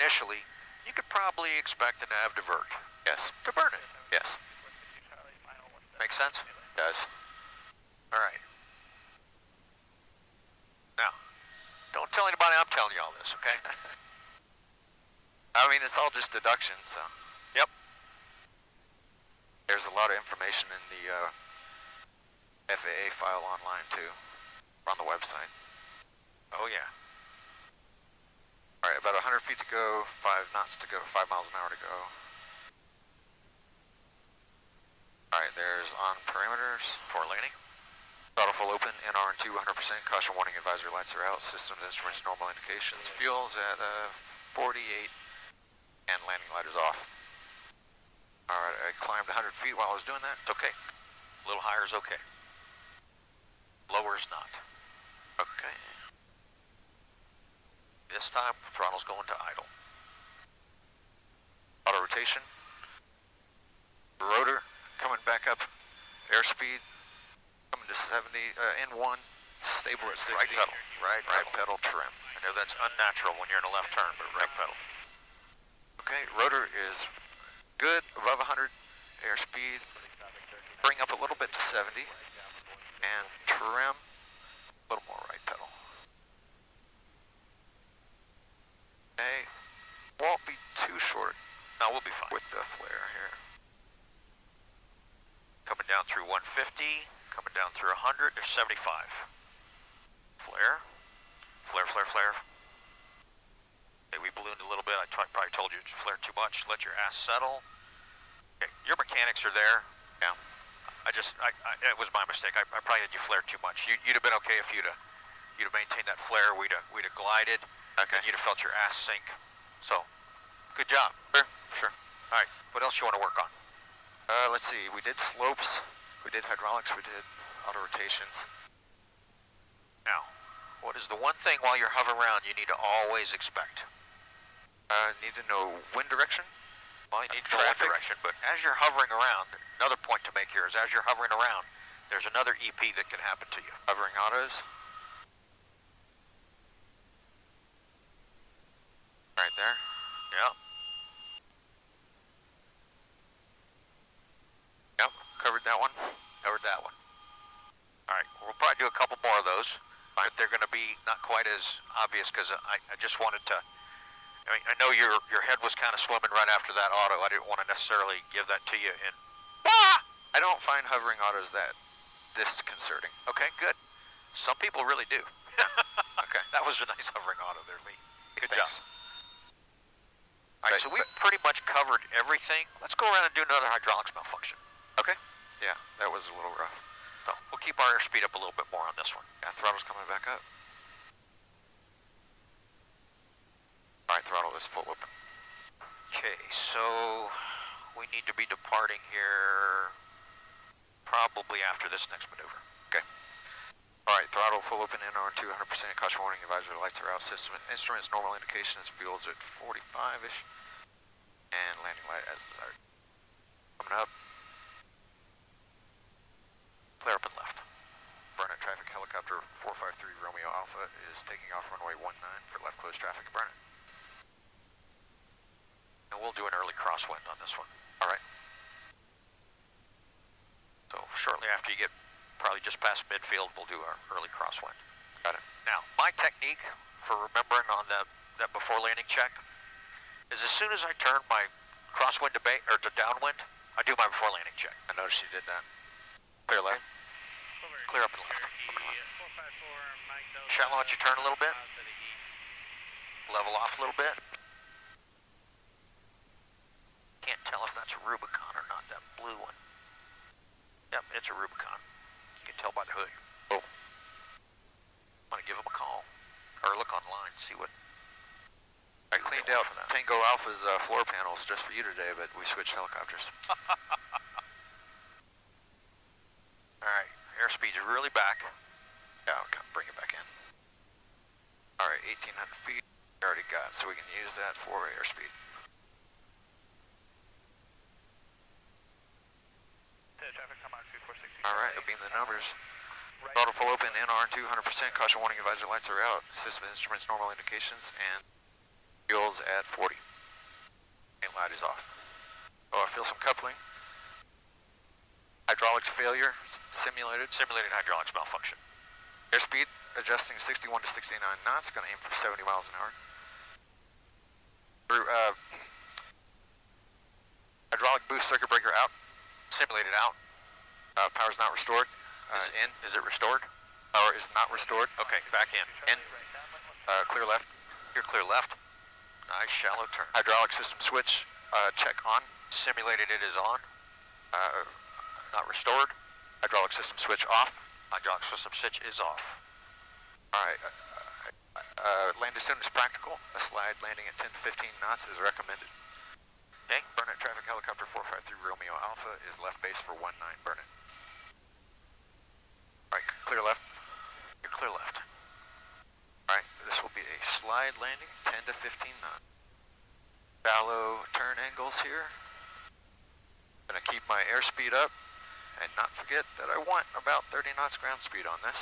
Initially, you could probably expect a nav divert. Yes. To Burnet. Yes. Make sense? Does. All right. Now, don't tell anybody I'm telling you all this, okay? I mean, it's all just deduction, so. Yep. There's a lot of information in the FAA file online, too. On the website. Oh, yeah. All right, about 100 feet to go, 5 knots to go, 5 miles an hour to go. All right, there's on parameters. For landing. Throttle full open, NR and 2, 100%. Caution warning advisory lights are out. Systems, instruments, normal indications. Fuel's at 48, and landing light is off. All right, I climbed 100 feet while I was doing that. It's okay. A little higher is okay. Lower is not. Okay. This time, throttle's going to idle. Auto rotation. Rotor coming back up. Airspeed coming to 70. N1 stable at 60. Right pedal. Right pedal trim. I know that's unnatural when you're in a left turn, but right pedal. Okay, rotor is good, above 100. Airspeed. Bring up a little bit to 70. And trim. A little more right pedal. Okay. Won't be too short. No, we'll be fine. With the flare here. Coming down through 150, coming down through 100, there's 75. Flare, flare, flare, flare. Okay, we ballooned a little bit. I probably told you to flare too much. Let your ass settle. Okay, your mechanics are there. Yeah. It was my mistake. I probably had you flare too much. You'd have been okay if you'd have maintained that flare. We'd have glided. Okay. And you'd have felt your ass sink. So, good job. Sure. All right, what else you want to work on? Let's see. We did slopes. We did hydraulics. We did auto rotations. Now, what is the one thing while you're hovering around you need to always expect? Need to know wind direction. Well, you need to know wind direction, but as you're hovering around, another point to make here is as you're hovering around, there's another EP that can happen to you. Hovering autos. Right there. Yeah. Yep, covered that one. Covered that one. All right, we'll probably do a couple more of those, but they're going to be not quite as obvious because I just wanted to. I mean, I know your head was kind of swimming right after that auto. I didn't want to necessarily give that to you in. I don't find hovering autos that disconcerting. Okay, good. Some people really do. Okay. That was a nice hovering auto there, Lee. Good Thanks. job. All right, so we've pretty much covered everything. Let's go around and do another hydraulics malfunction. Okay. Yeah, that was a little rough. So we'll keep our airspeed up a little bit more on this one. Yeah, throttle's coming back up. All right, throttle is full open. Okay, so we need to be departing here probably after this next maneuver. Okay. All right, throttle full open, NR 200%, caution warning, advisory lights are out, system instruments, normal indications, fuel's at 45-ish, and landing light as desired. Coming up. Clear up and left. Burnet traffic helicopter 453 Romeo Alpha is taking off runway 19 for left close traffic at Burnet. And we'll do an early crosswind on this one. All right. So shortly after you get probably just past midfield, we'll do our early crosswind. Got it. Now, my technique for remembering on that before landing check is as soon as I turn my crosswind to downwind, I do my before landing check. I noticed you did that. Clear left. Clear up and left. He 454 Shallow out your turn a little bit. Level off a little bit. Can't tell if that's a Rubicon or not, that blue one. Yep, it's a Rubicon. You can tell by the hood. Oh. I'm gonna give him a call. Or look online, see what... I cleaned out Tango Alpha's floor panels just for you today, but we switched helicopters. Alright, airspeed's really back. Yeah, I'll bring it back in. Alright, 1,800 feet. We already got, so we can use that for airspeed. Alright, I'll beam the numbers. Throttle full open, NR 200%, caution warning advisory lights are out. System instruments normal indications, and fuel's at 40. Main light is off. Oh, I feel some coupling. Hydraulics failure, simulated. Simulated hydraulics malfunction. Airspeed adjusting 61 to 69 knots, gonna aim for 70 miles an hour. Hydraulic boost circuit breaker out. Simulated out. Power's not restored. Is it restored? Power is not restored. Okay, back in. In. Clear left. You're clear left. Nice shallow turn. Hydraulic system switch, check on. Simulated it is on. Not restored. Hydraulic system switch off. Hydraulic system switch is off. Alright, land as soon as practical. A slide landing at 10 to 15 knots is recommended. Okay. Burnett traffic helicopter 453 Romeo Alpha is left base for 19 Burnett. Alright, clear left. You're clear left. Alright, this will be a slide landing, 10 to 15 knots. Shallow turn angles here. Gonna keep my airspeed up and not forget that I want about 30 knots ground speed on this.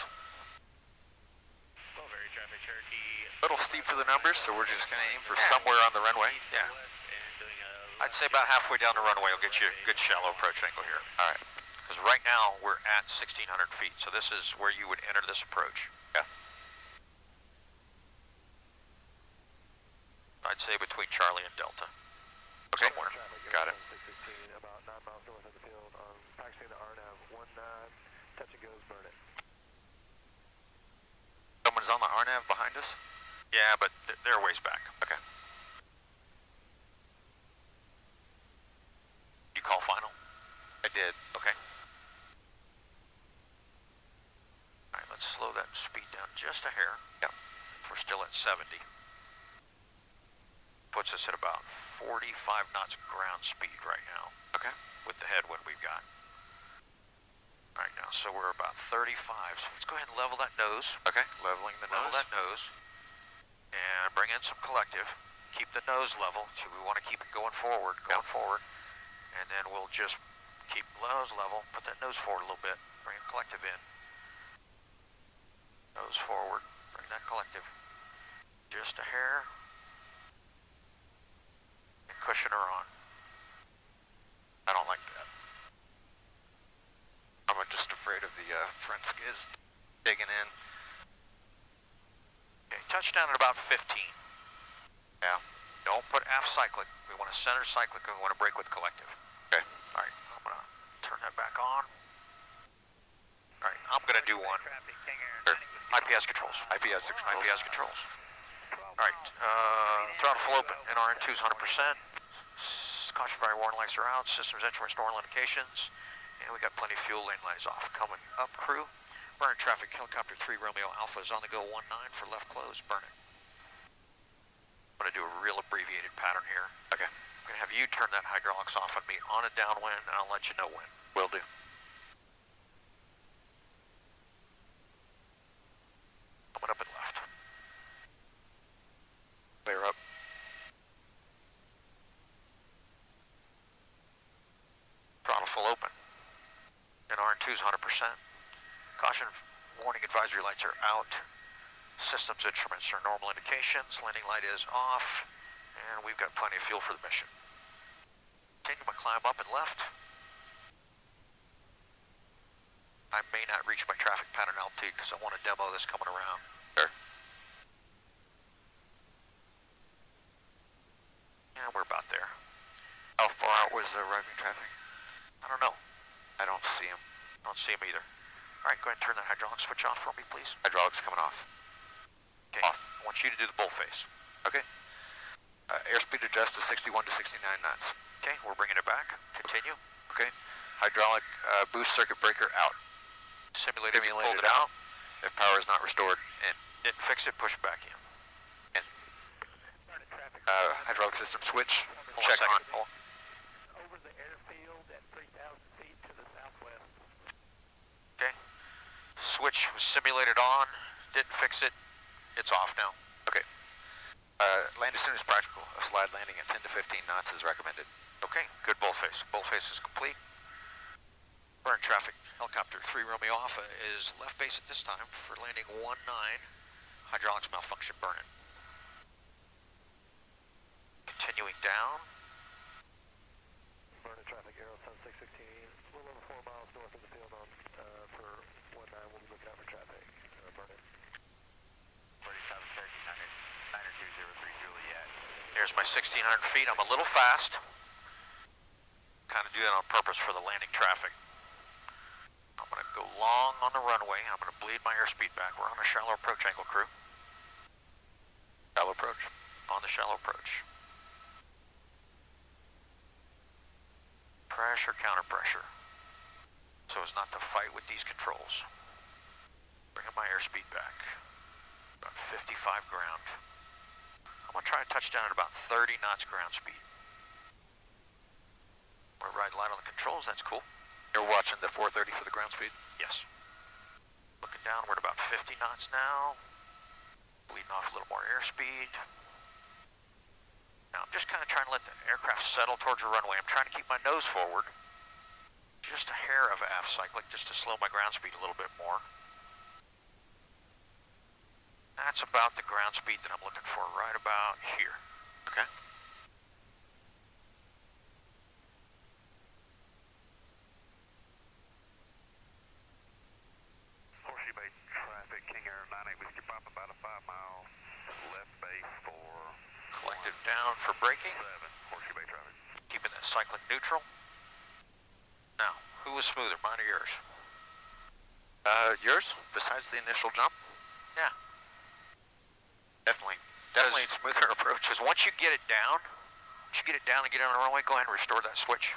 A little steep for the numbers, so we're just gonna aim for somewhere on the runway. Yeah. I'd say about halfway down the runway will get you a good shallow approach angle here. Alright. Because right now we're at 1,600 feet, so this is where you would enter this approach. Yeah. I'd say between Charlie and Delta. Okay. Somewhere. Got it. About 9 miles north of the field on practicing the RNAV 19, touch and goes, burn it. Someone's on the RNAV behind us? Yeah, but they're a ways back. Okay. You call final? I did. Okay. Alright, let's slow that speed down just a hair. Yep. We're still at 70. Puts us at about 45 knots ground speed right now. Okay. With the headwind we've got. Alright now, so we're about 35. So let's go ahead and level that nose. Okay, leveling the Level nose. that nose. And bring in some collective. Keep the nose level. So we want to keep it going forward, forward. And then we'll just keep the nose level. Put that nose forward a little bit. Bring a collective in. Nose forward. Bring that collective. Just a hair. And cushion her on. I don't like that. I'm just afraid of the front skids digging in. Okay, touchdown at about 15. Yeah. Don't put aft cyclic. We want to center cyclic and we want to brake with collective. Okay. Alright, I'm going to turn that back on. Alright, I'm going to do one. Sure. IPS controls. IPS controls. IPS controls. Alright, throttle full open. NRN2 is 100%. Caution fire warning lights are out. Systems instruments normal indications. And we got plenty of fuel, lane lights off. Coming up, crew. Burn traffic, helicopter 3 Romeo Alpha is on the go 19 for left close. Burn it. I'm going to do a real abbreviated pattern here. Okay. I'm going to have you turn that hydraulics off on me on a downwind, and I'll let you know when. Will do. Coming up and left. Clear up. Throttle full open. NRN2 is 100%. Caution warning advisory lights are out. Systems instruments are normal indications. Landing light is off. And we've got plenty of fuel for the mission. Continue my climb up and left. I may not reach my traffic pattern altitude because I want to demo this coming around. Sure. Yeah, we're about there. How far out was the arriving traffic? I don't know. I don't see him. I don't see him either. All right, go ahead and turn that hydraulic switch off for me, please. Hydraulics coming off. Okay, Off. I want you to do the bull face. Okay. Airspeed adjust to 61 to 69 knots. Okay, we're bringing it back. Continue. Okay. Hydraulic boost circuit breaker out. Simulated, you pulled Simulated it out. If power is not restored, in. Didn't fix it, push it back in. In. Hydraulic system switch. Hold Check on a on. second. Hold on. Over the airfield at 3,000 feet to the southwest. Okay. Switch was simulated on. Didn't fix it. It's off now. Okay. Land as soon as practical. A slide landing at 10 to 15 knots is recommended. Okay, good bull face. Bull face is complete. Burn traffic. Helicopter 3 Romeo Alpha is left base at this time for landing 19. Hydraulics malfunction, burn it. Continuing down. Burn traffic, Aero Sun 616. A little over 4 miles north of the field on for 19. We'll be looking out for traffic. Burn it. 471300, Juliet. Here's my 1600 feet. I'm a little fast. Kind of do that on purpose for the landing traffic. I'm going to go long on the runway. I'm going to bleed my airspeed back. We're on a shallow approach angle, crew. Shallow approach. On the shallow approach. Pressure, counter pressure. So as not to fight with these controls. Bringing my airspeed back. About 55 ground. I'm going to try to touch down at about 30 knots ground speed. We're riding light on the controls, that's cool. You're watching the 430 for the ground speed? Yes. Looking down, we're at about 50 knots now. Bleeding off a little more airspeed. Now I'm just kind of trying to let the aircraft settle towards the runway. I'm trying to keep my nose forward. Just a hair of aft cyclic just to slow my ground speed a little bit more. That's about the ground speed that I'm looking for, right about here. Okay. Horseshoe Bay traffic, King Air 98, we think you're popping about a 5 mile left base for Collective down for braking. 7, Horseshoe Bay traffic. Keeping that cyclic neutral. Now, who was smoother, mine or yours? Yours, besides the initial jump? Yeah. Definitely smoother approach. Because once you get it down and get on the runway, go ahead and restore that switch.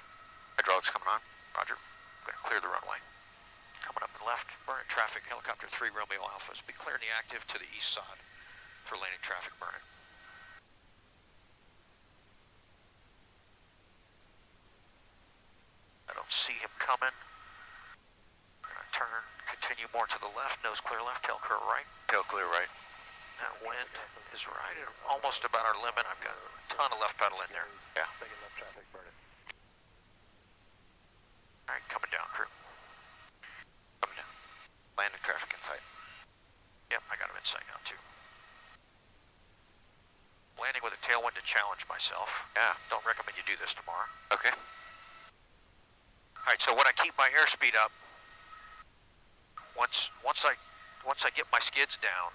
Hydraulics coming on. Roger. Going to clear the runway. Coming up and left, burning traffic, helicopter 3 Romeo Alphas. Be clearing the active to the east side for landing traffic burning. I don't see him coming. We're going to turn, continue more to the left, nose clear left, tail clear right. Tail clear right. That wind is right at almost about our limit. I've got a ton of left pedal in there. Yeah. Second left traffic, burn it. All right, coming down, crew. Coming down. Landing traffic in sight. Yep, I got him in sight now, too. Landing with a tailwind to challenge myself. Yeah. Don't recommend you do this tomorrow. Okay. All right, so when I keep my airspeed up, once I get my skids down,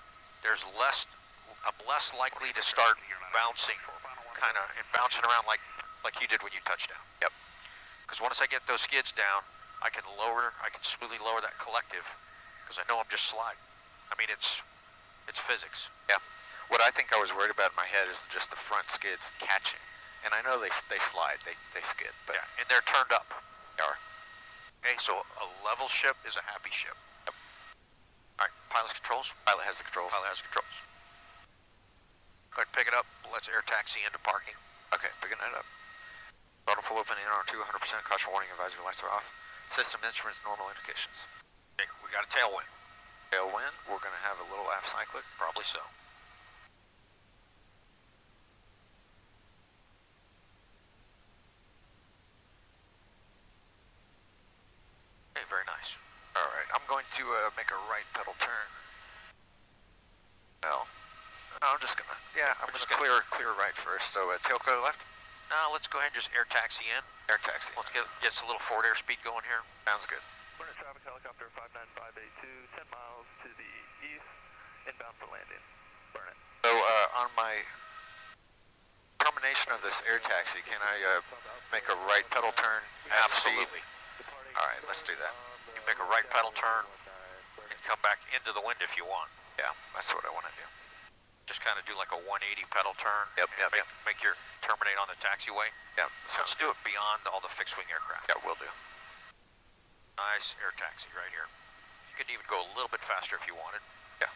I'm less likely to start bouncing, bouncing around like you did when you touched down. Yep. Because once I get those skids down, I can smoothly lower that collective, because I know I'm just sliding. I mean, it's physics. Yeah. What I think I was worried about in my head is just the front skids catching. And I know they slide, they skid, but Yeah, and they're turned up. they are. Okay, so a level ship is a happy ship. Yep. All right, pilot's controls. Pilot has the controls. Pilot has controls. Go ahead and pick it up. Let's air taxi into parking. Okay, picking that up. Throttle full open, NR2, 100%, caution warning, advisory lights are off. System instruments, normal indications. Okay, we got a tailwind. Tailwind, we're going to have a little aft cyclic. Probably so. Okay, very nice. All right, I'm going to make a right pedal turn. Well, I'm just going to, I'm going to clear right first. So tail clear left, Now let's go ahead and just air taxi in. air taxi. Let's get us a little forward airspeed going here. Sounds good. Burn traffic, helicopter 595A2, 10 miles to the east, inbound for landing. Burn it. So on my termination of this air taxi, can I make a right pedal turn at speed? Absolutely. All right, let's do that. You make a right pedal turn come back into the wind if you want. Yeah, that's what I want to do. Just kind of do like a 180 pedal turn. Yep, and yep, make your terminate on the taxiway. Yeah, Let's do it beyond all the fixed wing aircraft. Yeah, we'll do. Nice air taxi right here. You could even go a little bit faster if you wanted. Yeah.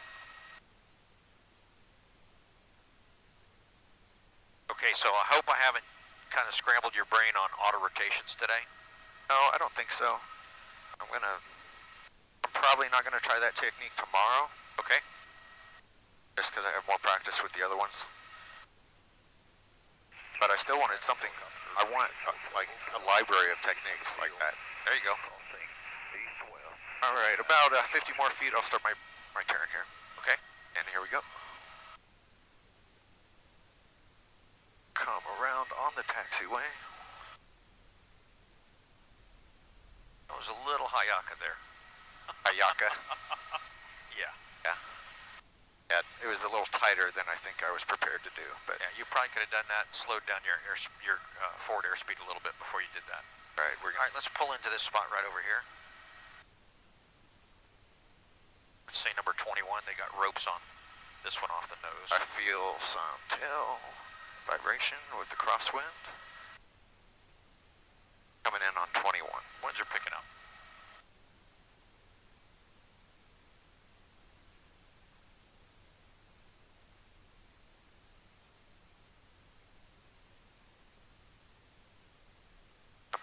Okay, so I hope I haven't kind of scrambled your brain on auto rotations today. No, I don't think so. I'm probably not gonna try that technique tomorrow. Okay. Just because I have more practice with the other ones. But I still wanted something. I want like a library of techniques like that. There you go. All right, about 50 more feet. I'll start my turn here. Okay. And here we go. Come around on the taxiway. That was a little hayaka there. Ayaka. Yeah. Yeah. Yeah, it was a little tighter than I think I was prepared to do, but Yeah, you probably could have done that, slowed down your forward airspeed a little bit before you did that. all right, All right, let's pull into this spot right over here. Let's say number 21, they got ropes on this one off the nose. I feel some tail vibration with the crosswind. Coming in on 21. Winds are picking up.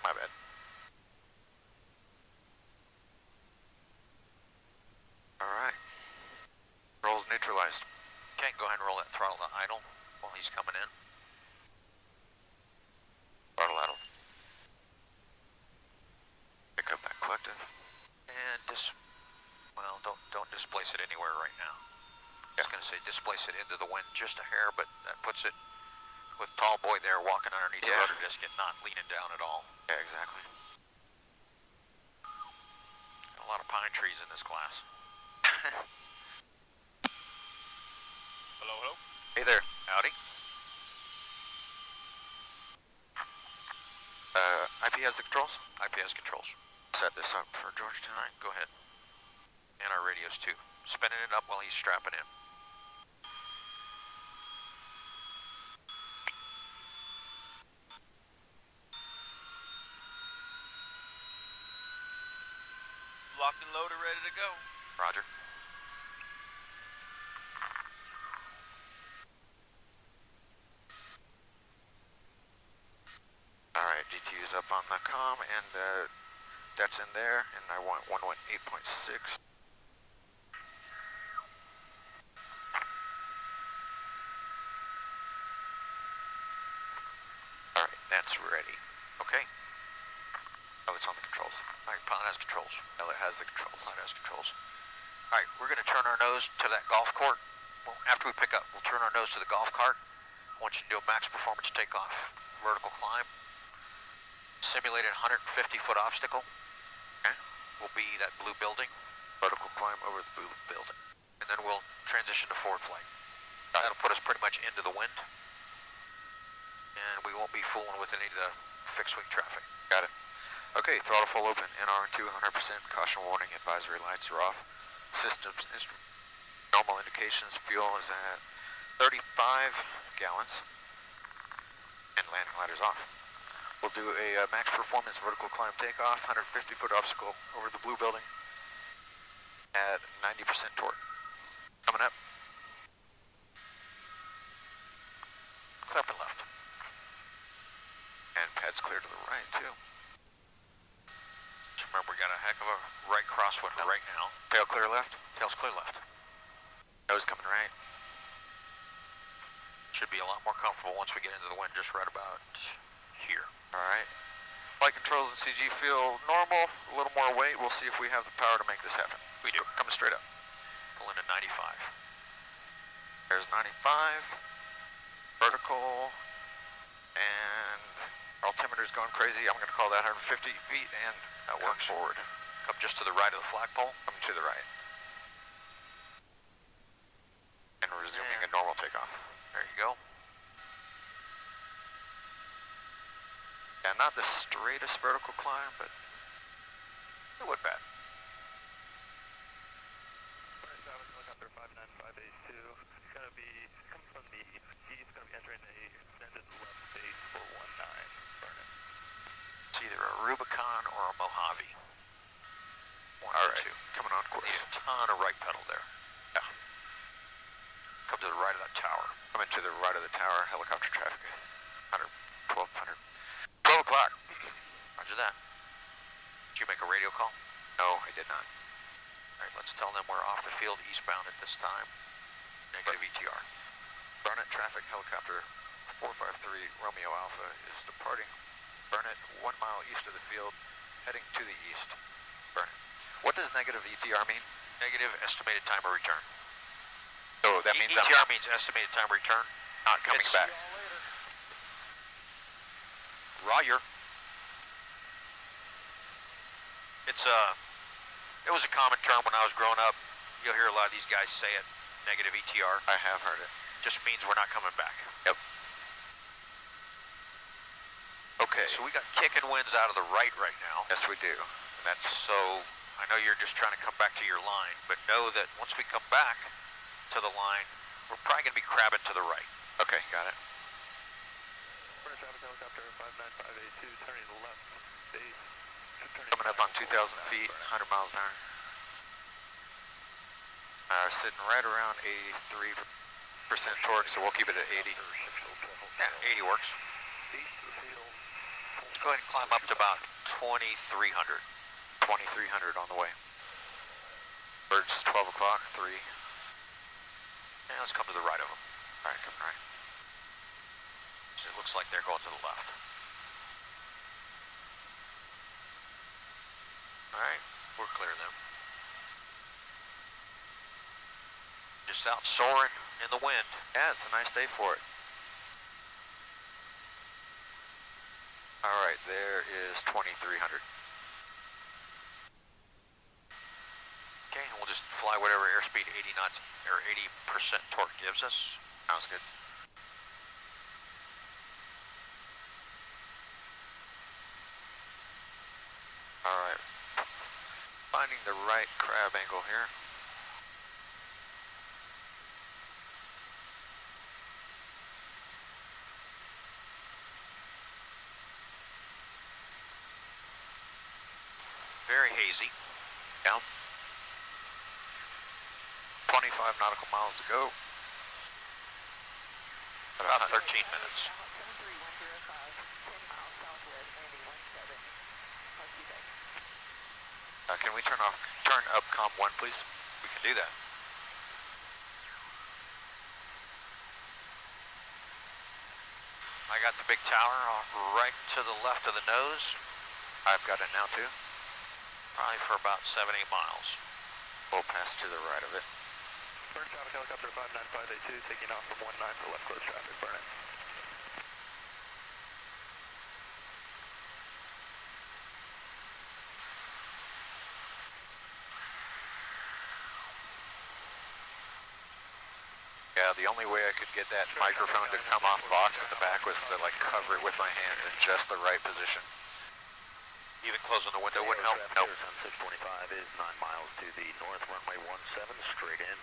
My bad. All right. Roll's neutralized. Okay, go ahead and roll that throttle to idle while he's coming in. Throttle idle. Pick up that collective. And don't displace it anywhere right now. I was going to say displace it into the wind just a hair, but that puts it with tall boy there walking underneath the rudder disc and not leaning down at all. Yeah, exactly. A lot of pine trees in this class. Hello, hello. Hey there. Howdy. IP has the controls. IPS controls. Set this up for George All tonight. right, go ahead. And our radios too. Spinning it up while he's strapping in. Locked and loaded, ready to go. Roger. All right, DTU's up on the comm, and that's in there, and I want 118.6. All right, that's ready. Okay. Oh, it's on the controls. All right, pilot has controls. Well, it has the controls. Pilot has controls. All right, we're going to turn our nose to that golf court. Well, after we pick up, we'll turn our nose to the golf cart. I want you to do a max performance takeoff, vertical climb. Simulated 150-foot obstacle. Okay. Will be that blue building. Vertical climb over the blue building. And then we'll transition to forward flight. That'll put us pretty much into the wind. And we won't be fooling with any of the fixed wing traffic. Got it. Okay, throttle full open. NR2 100%. Caution warning. Advisory lights are off. Systems instrument. Normal indications. Fuel is at 35 gallons. And landing lighter's off. We'll do a max performance vertical climb takeoff. 150-foot obstacle over the blue building at 90% torque. Coming up. Clear up and left. And pads clear to the right, too. Just remember, we got a heck of a right crosswind right now. Tail clear left. Tail's clear left. Nose coming right. Should be a lot more comfortable once we get into the wind, just right about here. All right. Flight controls and CG feel normal. A little more weight. We'll see if we have the power to make this happen. We do. Coming straight up. Pull into 95. There's 95. Vertical. And altimeter's going crazy. I'm going to call that 150 feet and That works. forward. Come just to the right of the flagpole. Coming to the right. And resuming And a normal takeoff. there you go. Yeah, not the straightest vertical climb, but it wasn't bad. to be coming from the east, going to be entering a extended left base for 19, burning. It's either a Rubicon or a Mojave. One All of right, the two. coming on course. Need a ton of right pedal there. Yeah. Come to the right of that tower. Coming to the right of the tower, helicopter traffic. 1200. 12 o'clock. Roger that. Did you make a radio call? No, I did not. All right, let's tell them we're off the field eastbound at this time. Negative ETR. Burnett traffic helicopter 453 Romeo Alpha is departing Burnett 1 mile east of the field, heading to the east. Burnett. What does negative ETR mean? Negative estimated time of return. So that means ETR means estimated time of return. not coming back. Roger. It was a common term when I was growing up. You'll hear a lot of these guys say it. Negative ETR. I have heard it. Just means we're not coming back. Yep. Okay. So we got kicking winds out of the right now. Yes, we do. And that's So I know you're just trying to come back to your line, but know that once we come back to the line, we're probably going to be crabbing to the right. okay. Got it. Burning traffic helicopter 59582, turning left base. Coming up on 2,000 feet, 100 miles an hour. Sitting right around 83% torque, so we'll keep it at 80. Yeah, 80 works. Let's go ahead and climb up to about 2,300. 2,300 on the way. Birds 12 o'clock, 3. Yeah, let's come to the right of them. All right, coming right. So it looks like they're going to the left. All right, we're clear then. Just out soaring in the wind. Yeah, it's a nice day for it. All right, there is 2,300. Okay, and we'll just fly whatever airspeed 80 knots or 80% torque gives us. Sounds good. All right, finding the right crab angle here. Very hazy. Yeah. 25 nautical miles to go. About 13 minutes. Can we turn up comm 1, please? We can do that. I got the big tower right to the left of the nose, I've got it now too. probably for about 7-8 miles. We'll pass to the right of it. Burning traffic helicopter 59582, taking off from 19 for left close traffic, burning. Yeah, the only way I could get that microphone to come off box at the back was to like cover it with my hand in just the right position. Even closing the window wouldn't help. Nope. 625 is 9 miles to the north, runway 17, straight in.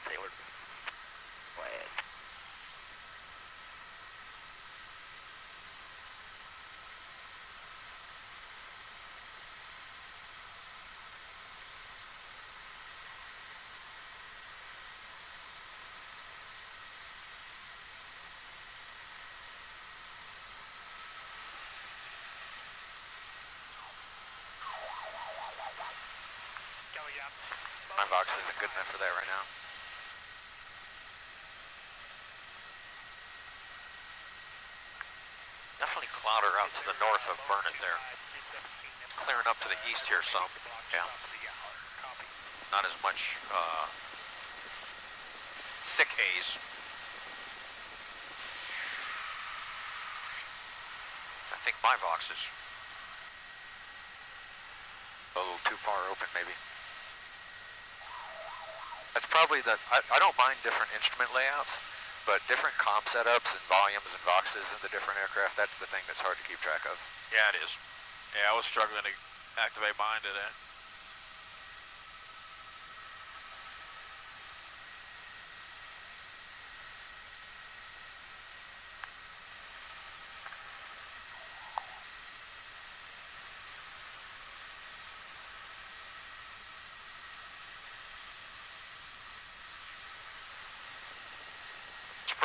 Taylor. Go ahead. My box isn't good enough for that right now. Definitely clouder out to the north of Burnett there. Clearing up to the east here some. Yeah. Not as much thick haze. I think my box is A little too far open, maybe. That's probably I don't mind different instrument layouts, but different comm setups and volumes and boxes in the different aircraft, that's the thing that's hard to keep track of. Yeah, it is. Yeah, I was struggling to activate mine today.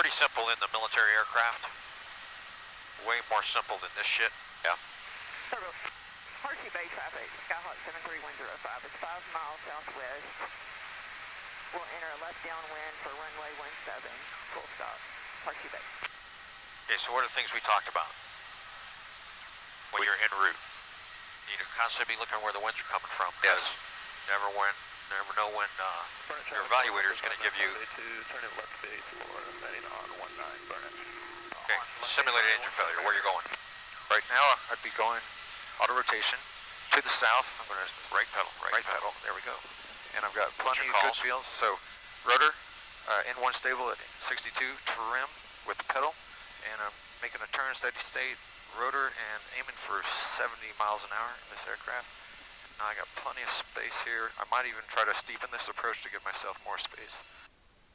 pretty simple in the military aircraft. Way more simple than this shit. Yeah. Horseshoe Bay traffic, Skyhawk 73105 is 5 miles southwest. We'll enter a left downwind for runway 17, full stop, Horseshoe Bay. Okay, so what are the things we talked about when you're en route? You need to constantly be looking where the winds are coming from. Yes. Never know when your evaluator is going to give you. Turn it left base, Florida, heading on 19, burn it. Okay, simulated engine failure. Where are you going? Right now, I'd be going auto rotation to the south. I'm going to Right pedal. right pedal. There we go. And I've got plenty your of good calls? feels. So, rotor, N1 stable at 62, trim with the pedal, and I'm making a turn steady state rotor and aiming for 70 miles an hour in this aircraft. Now I got plenty of space here. I might even try to steepen this approach to give myself more space.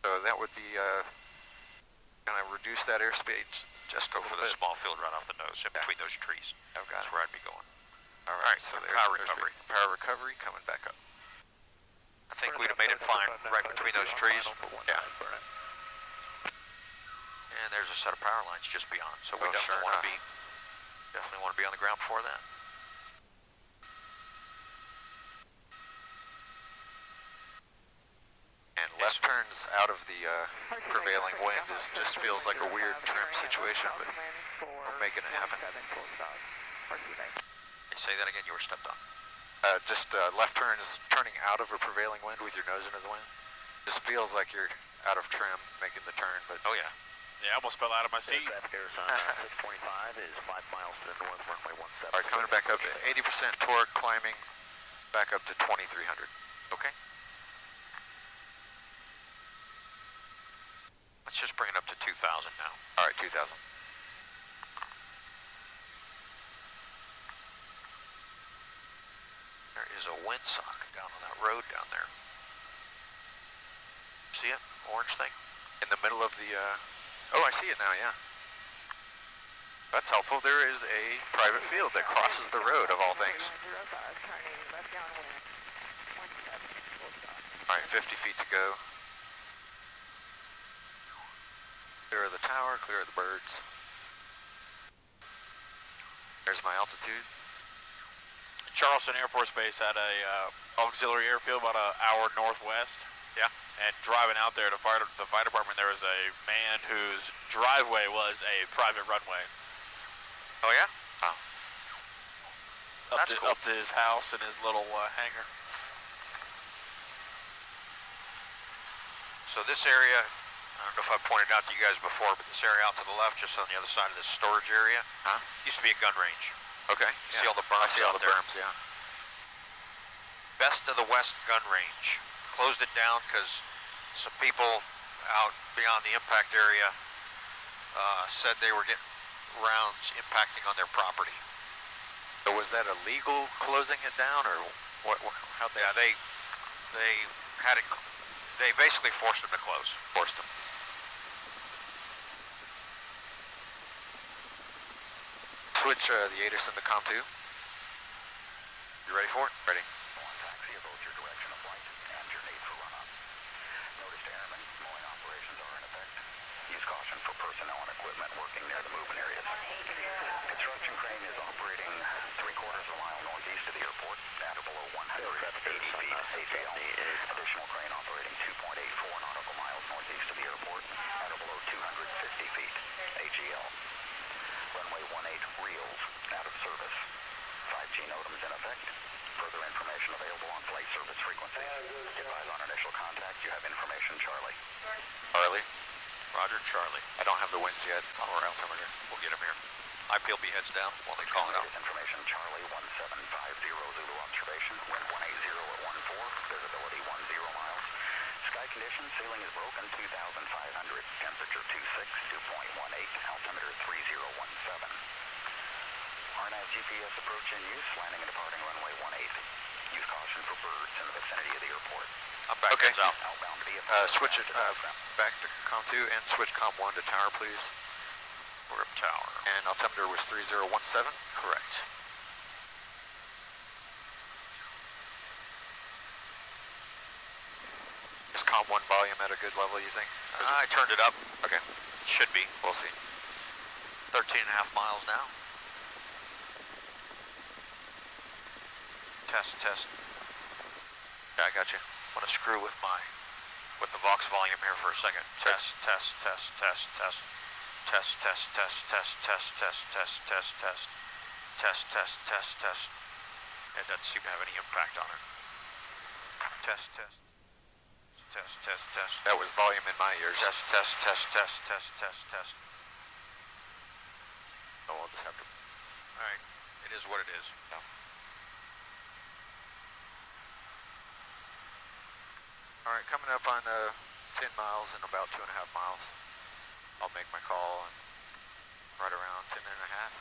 So that would be kind of reduce that airspace just Go a for little the bit. small field right off the nose, in Yeah. between those trees. I've got That's it. where I'd be going. All right, right, so power there's recovery. Power recovery coming back up. I think we'd have made it fine right between those trees. Yeah. And there's a set of power lines just beyond. So we Oh, definitely sure want to enough. definitely want to be on the ground before that. And left turns out of the prevailing wind just feels like a weird trim situation, but we're making it happen. Hey, say that again. You were stepped on. Just left turn is turning out of a prevailing wind with your nose into the wind. Just feels like you're out of trim making the turn, but Oh yeah. Yeah, I almost fell out of my seat. Traffic Air Sun 625 is 5 miles to the north, runway 17. all right, coming back up to 80% torque, climbing back up to 2300. Okay. Let's just bring it up to 2,000 now. All right, 2000. There is a windsock down on that road down there. See it? Orange thing? In the middle of the, oh, I see it now, yeah. That's helpful. There is a private field that crosses the road, of all things. All right, 50 feet to go. Clear of the tower, clear of the birds. There's my altitude. Charleston Air Force Base had a auxiliary airfield about an hour northwest. Yeah. And driving out there to the fire department, there was a man whose driveway was a private runway. Oh yeah? Oh. Up That's to, cool. up to his house and his little hangar. So this area, I don't know if I pointed out to you guys before, but this area out to the left, just on the other side of this storage area, used to be a gun range. Okay. See all the berms I see all out the there? berms, yeah. Best of the West gun range. Closed it down because some people out beyond the impact area said they were getting rounds impacting on their property. So was that illegal closing it down, or what how'd they? Yeah, they had it. They basically forced them to close. Forced them. Switch the ATIS into COM 2. You ready for it? Ready. Taxi about your direction of flight and your need for runoff. Noticed airmen mowing operations are in effect. Use caution for personnel and equipment working near the movement areas. Construction crane is operating 3/4 of a mile northeast of the airport at below 180 feet ACL. Additional crane operating 2.84 nautical miles northeast of the airport at below 250 feet AGL. Runway 18 reels out of service. 5G NOTAMs in effect. Further information available on flight service frequencies. Advise on initial contact. You have information, Charlie. Charlie. Roger, Charlie. I don't have the winds yet, or else I'm here. We'll get him here. IPLB heads down while they call it out. Information, Charlie 1750 Zulu observation. Wind 180 at 14. Visibility 10 miles. Sky conditions, ceiling is broken 2,500. Temperature 26, 2.18. Altimeter 3017. RNAV GPS approach in use. Landing and departing runway 18. Use caution for birds in the vicinity of the airport. I'm back. Okay. Heads out. Outbound via Switch it back to COM 2 and switch COM 1 to tower, please. We're up tower. And altimeter was 3017. Correct. Is COM 1 volume at a good level, you think? I turned it up. Okay. Should be. We'll see. 13 and a half miles now. Test, test. Yeah, I got you. I'm gonna screw with the Vox volume here for a second. Test, test, test, test, test. Test, test, test, test, test, test, test, test, test. Test, test, test, test. It doesn't seem to have any impact on it. Test, test. Test, test, test. That was volume in my ears. Test, test, test, test, test, test, test. So we'll just have to. Alright, it is what it is. Yeah. Alright, coming up on 10 miles and about 2.5 miles. I'll make my call and right around 10 and a half.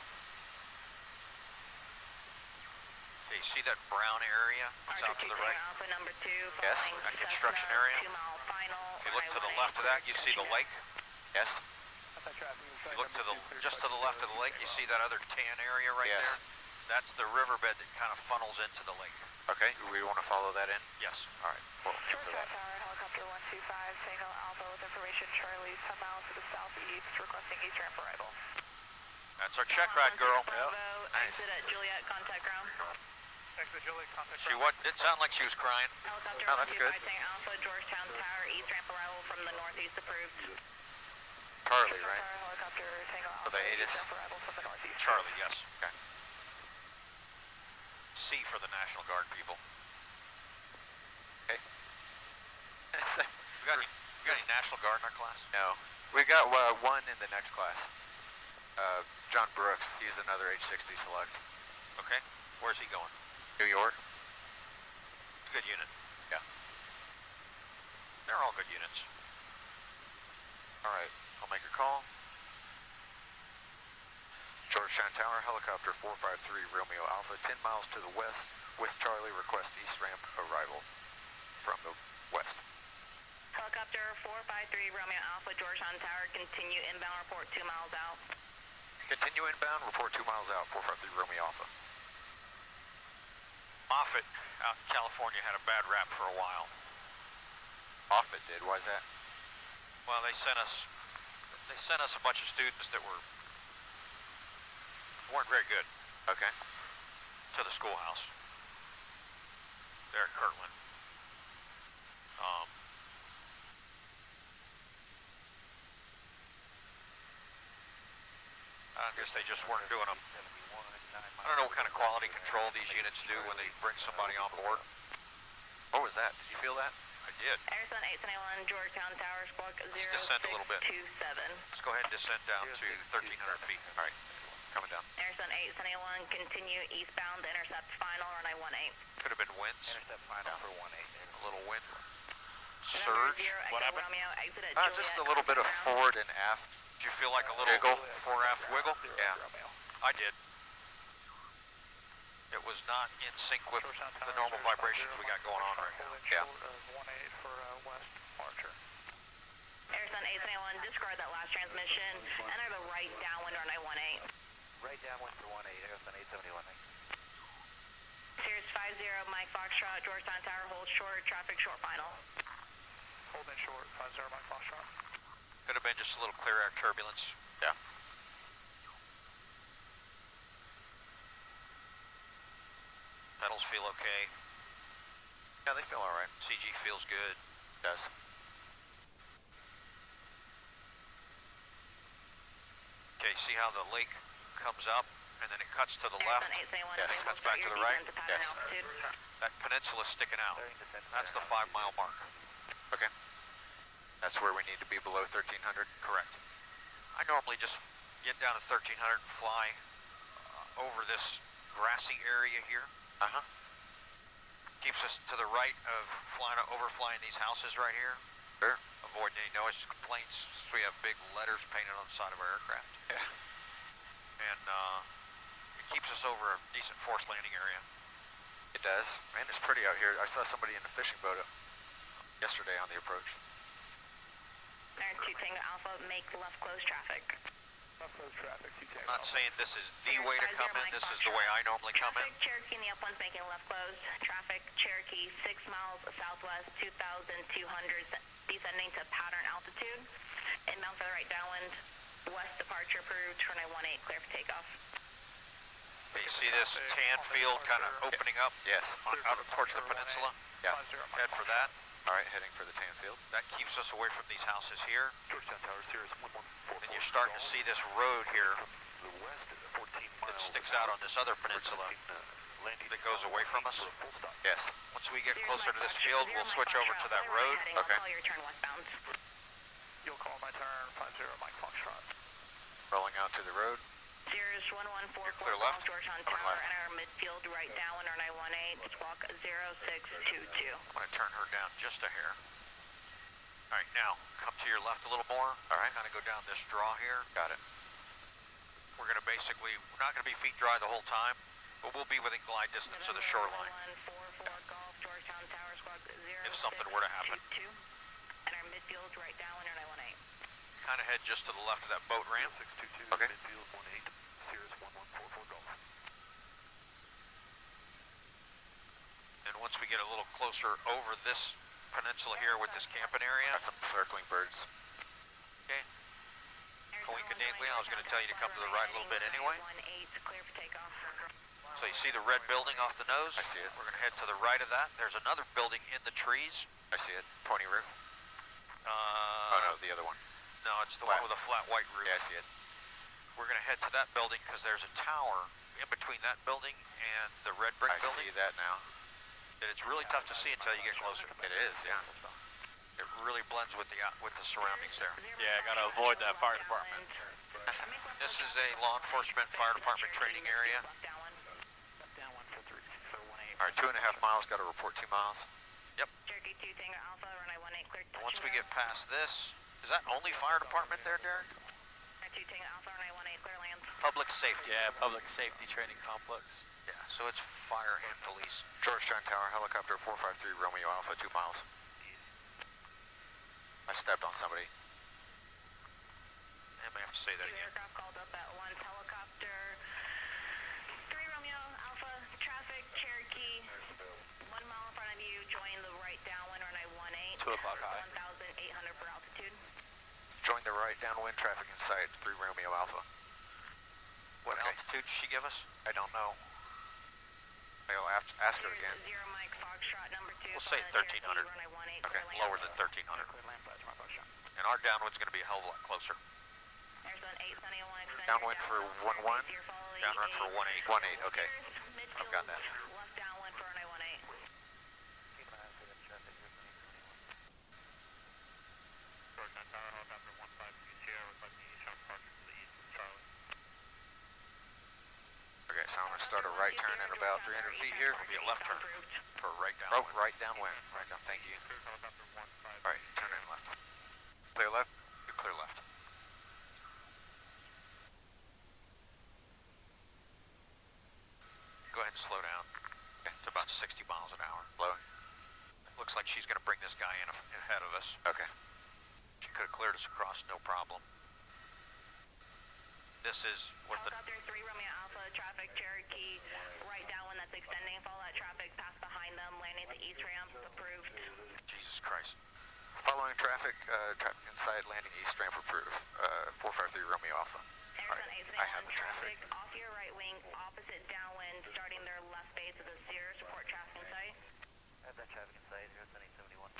Okay, you see that brown area that's out to the right? Alpha number 2, Yes. That construction area? 2 mile final. If you look to the left of that, you see the lake. Yes. If you look to just to the left of the lake, you see that other tan area right Yes. there? That's the riverbed that kind of funnels into the lake. Okay, we want to follow that in? Yes. Alright, well, aim for that. Tower, helicopter 125, Tango Alpha with information Charlie 10 miles to the southeast, requesting east ramp arrival. That's our check ride, girl. Bravo, Nice. exit at Juliet, contact ground. Exit Juliet, contact She didn't sound like she was crying. Helicopter Oh, that's 125, good. Tango Alpha, Georgetown Tower, east ramp arrival from the northeast approved. Charlie, right? Helicopter Tango For Alpha, the east ATIS? ramp arrival from the northeast. Charlie, yes. Okay. C for the National Guard people. Okay. We got any National Guard in our class? No. We got one in the next class. John Brooks, he's another H-60 select. Okay. Where's he going? New York? It's a good unit. Yeah. They're all good units. Alright, I'll make a call. Georgetown Tower, helicopter 453 Romeo Alpha, 10 miles to the west, with Charlie, request east ramp arrival from the west. Helicopter 453 Romeo Alpha, Georgetown Tower, continue inbound report 2 miles out. Continue inbound, report 2 miles out, 453 Romeo Alpha. Moffett out in California had a bad rap for a while. Moffett did, why's that? Well, they sent us a bunch of students that weren't very good Okay. to the schoolhouse there at Kirtland. I guess they just weren't doing them. I don't know what kind of quality control these units do when they bring somebody on board. What was that? Did you feel that? I did. Airsun 871, Georgetown Tower, squawk Let's descend a little bit. 0627. Let's go ahead and descend down to 1,300 feet. Alright, coming down. Airsun 871, continue eastbound, intercept final, runway 18. Could have been winds. Intercept final for 18. A little wind. November Surge. 0, What Echo happened? Romeo, exit at Just Juliet, a little bit of contact forward and aft. Did you feel like a little Wiggle. fore aft wiggle? Yeah. I did. It was not in sync with the normal vibrations we got going on right now. Yeah. 18 for west departure. Airsun 871, discard that last transmission, enter the right downwind, runway 18. Right downwind for 18, Airsun 871. Sirius 50, Mike Foxtrot, Georgetown Tower, hold short, traffic short final. Holding short, 50 Mike Foxtrot. Could have been just a little clear air turbulence. Yeah. Pedals feel okay. Yeah, they feel alright. CG feels good. Does. Okay, see how the lake comes up and then it cuts to the left? Airsun 871, Yes. Cuts back to the right? descent to pattern Yes. altitude. That peninsula's sticking out. That's the 5-mile mark. Okay. That's where we need to be below 1,300. Correct. I normally just get down to 1,300 and fly over this grassy area here. Uh-huh. Keeps us to the right of overflying these houses right here. Sure. Avoiding any noise complaints, since we have big letters painted on the side of our aircraft. Yeah. And it keeps us over a decent forced landing area. It does. Man, it's pretty out here. I saw somebody in a fishing boat yesterday on the approach. Air 2 Tango Alpha, make left close traffic. Left close traffic, 2 I'm not saying this is the way to come in, this is the way I normally come in. Traffic Cherokee in the upwinds making left close. Traffic Cherokee 6 miles southwest, 2,200, descending to pattern altitude. Inbound for the right downwind, west departure approved, runway 18, clear for takeoff. Okay, you see this tan field kind of opening up? Yes. Out towards the peninsula? Yeah. Head for that. All right, heading for the tan field. That keeps us away from these houses here. Georgetown Tower, Sirius 1144. And you're starting to see this road here The west, 14 that miles. sticks out on this other peninsula that goes away from us. Yes. Once we get closer to this field, we'll switch over to that road. Okay. I'll call your turn westbound. You'll call my turn, 50 Mike Foxtrot. Rolling out to the road. Sirius 1144, You're clear left. Georgetown Coming Tower, left. enter midfield right downwind, runway 18, squawk 0622. I'm going to turn her down just a hair. All right, now, come to your left a little more. All right. Kind of go down this draw here. Got it. We're going to basically, we're not going to be feet dry the whole time, but we'll be within glide distance of the shoreline. 1144 Golf, Georgetown Tower, squawk 0622. If something were to happen. Enter midfield right downwind, runway 18. Kind of head just to the left of that boat ramp. 622, Okay. midfield 18, Sirius 1144 Golf. And once we get a little closer over this peninsula here with this camping area, Got some circling birds. okay, coincidentally, I was going to tell you to come to the right a little bit anyway. Clear for takeoff. So you see the red building off the nose? I see it. We're going to head to the right of that. There's another building in the trees. I see it. Pointy roof. Oh no, the other one. No, it's the Flat. one with a flat white roof. Yeah, I see it. We're going to head to that building because there's a tower in between that building and the red brick I building. see that now. That it's really tough to see until you get closer. It is, yeah. It really blends with the surroundings there. Yeah, gotta avoid that fire department. This is a law enforcement fire department training area. Downwind for 36018. All right, 2.5 miles. Got to report 2 miles. Cherokee 2 Tango Alpha, runway 18, clear to Once we get past this, is that only fire department there, Derek? 2 Tango Alpha, runway 18, clear lands. Public safety. Yeah, public safety training complex. Yeah, so it's fire and police. Georgetown Tower, helicopter 453 Romeo Alpha, 2 miles. I stepped on somebody. I may have to say that again. Aircraft called up at 1 helicopter. 3 Romeo Alpha, traffic, Cherokee. 1 mile in front of you, join the right downwind, runway 18. 2 o'clock high. 1,800 for altitude. Join the right downwind, traffic in sight, 3 Romeo Alpha. What Okay. altitude did she give us? I don't know. I'll have to ask her again. 0 Mike Foxtrot, number 2. We'll say 1300. Okay, Lower than 1300. And our downwind's going to be a hell of a lot closer. Downwind for 11. Downwind for 18. 18, okay. I've got that. Left downwind for runway 18. Georgetown Tower, helicopter 152 Sierra, requesting eastbound departure to the east of Charlie. Okay, so I'm going to start a right turn at about 300 feet here. It'll be a left turn for right Oh, downwind. right downwind. Right down, thank you. Helicopter 152. All right, turn in left. Clear left. You clear left. Go ahead and slow down to about 60 miles an hour. Slow. Looks like she's going to bring this guy in ahead of us. Okay. She could have cleared us across, no problem. This is what the... Helicopter 3 Romeo Alpha, traffic, Cherokee, right downwind that's extending. Follow that traffic, pass behind them, landing at the east ramp, approved. Jesus Christ. Following traffic, traffic inside, landing east ramp approved. 453 Romeo Alpha. Arizona Alright, 871 I have the traffic. off your right wing, opposite downwind, starting their left base of the Sierra, support traffic in sight. I have that traffic in sight, Arizona 871.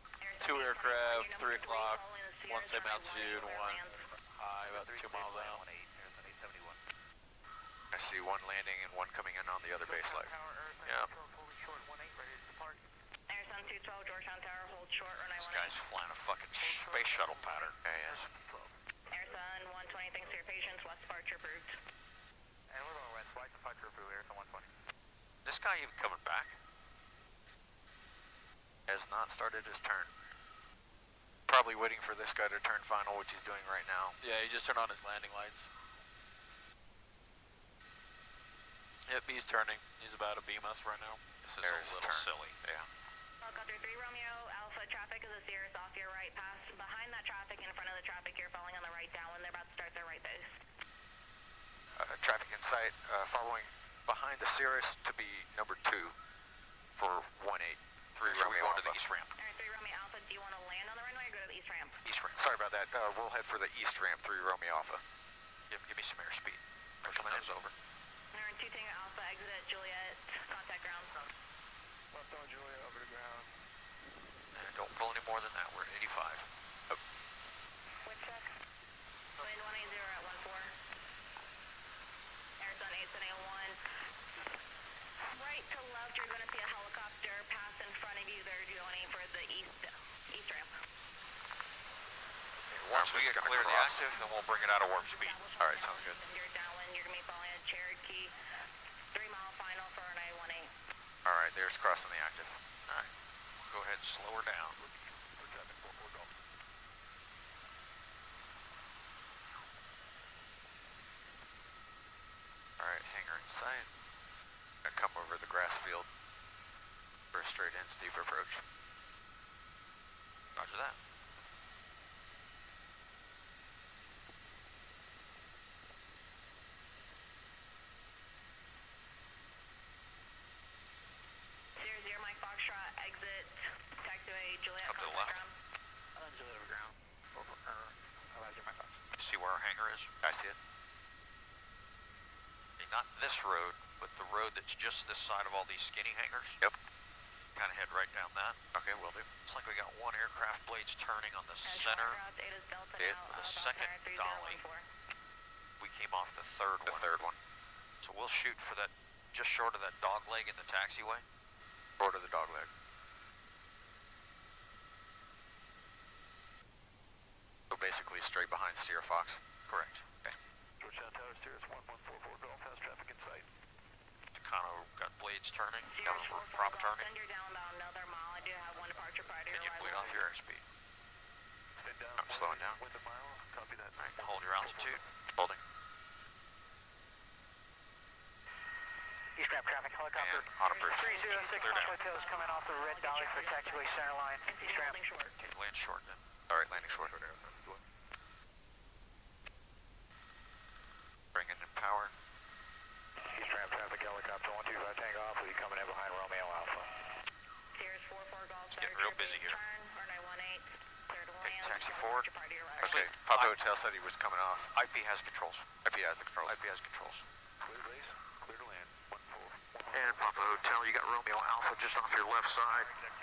2 aircraft, 3 o'clock, 1 same altitude, 1 high, about 2 miles out. Arizona 871. I see one landing and one coming in on the other base leg. Yeah. Arizona 212, Georgetown Tower, hold short, runway This 18. guy's flying a fucking space shuttle pattern. Yeah, yes. Arizona 120, thanks for your patience, west departure approved. And we're going west, flight departure approved, Arizona 120. This guy even coming back? Has not started his turn. Probably waiting for this guy to turn final, which he's doing right now. Yeah, he just turned on his landing lights. Yep, he's turning. He's about to beam us right now. This is There's a little turn. silly. Yeah. Helicopter 3 Romeo Alpha, traffic is a Sierra off your right, pass behind that traffic, in front of the traffic, you're falling on the right downwind, they're about to start their right base. Traffic in sight, following behind the Cirrus to be number 2 for 18. 3 Are we Romeo going to Alpha. the east ramp? Alright, 3 Romeo Alpha, do you want to land on the runway or go to the east ramp? East ramp. Sorry about that. We'll head for the east ramp, 3 Romeo Alpha. Give me some airspeed. Coming in. Over. Aaron 2 Tango Alpha, exit at Juliet, contact ground. Left on Juliet, over to ground. And don't pull any more than that. We're at 85. Wind check. Wind 180 at 14. Airsun 8781. Right to left, you're going to see a helicopter pass in front of you. They're going for the east ramp. Once we get clear of the active, then we'll bring it out of warp speed. All right, sounds good. You're downwind, you're going to be following a Cherokee. 3 mile final for an A18. All right, there's crossing the active. All right, go ahead and slow her down. All right, hangar in sight. Gonna come over the grass field for a straight in steep approach. Roger that. Mike Foxtrot, exit, taxiway, Juliet, Up to the left. ground. Juliet over ground. My Fox. See where our hangar is? I see it. Okay, not this road, but the road that's just this side of all these skinny hangars. Yep. Kind of head right down that. Okay, will do. Looks like we got one aircraft blades turning on the center. The second dolly. We came off the third one. The third one. So we'll shoot for that, just short of that dog leg in the taxiway. Short of the dog leg. So basically straight behind Steer Fox. Correct. Okay. Georgetown Tower, Sirius 1144, Golf, fast traffic in sight. Takano got blades turning, downward prop turning. Send your down about another mile. I do have one departure prior to Can you bleed off your airspeed? Stay down. I'm slowing down. Wind a mile, copy that. All right, hold your altitude. Holding. East ramp traffic, helicopter. And on approach. 306 Clear down. Hotels coming off the red dolly for taxiway center line. East ramp. Okay, land short then. All right, landing short. Bringing in power. East ramp traffic, helicopter 125 Tango Alpha, you coming in behind Romeo Alpha. Sirius 44 Golf. It's getting real busy here. Turn, runway 18, clear to Okay, land. taxi forward. Okay, Papa Hotel said he was coming off. IP has controls. IP has the controls. IP has controls. Clear base, clear to land. 14. And Papa Hotel, you got Romeo Alpha just off your left side. Is that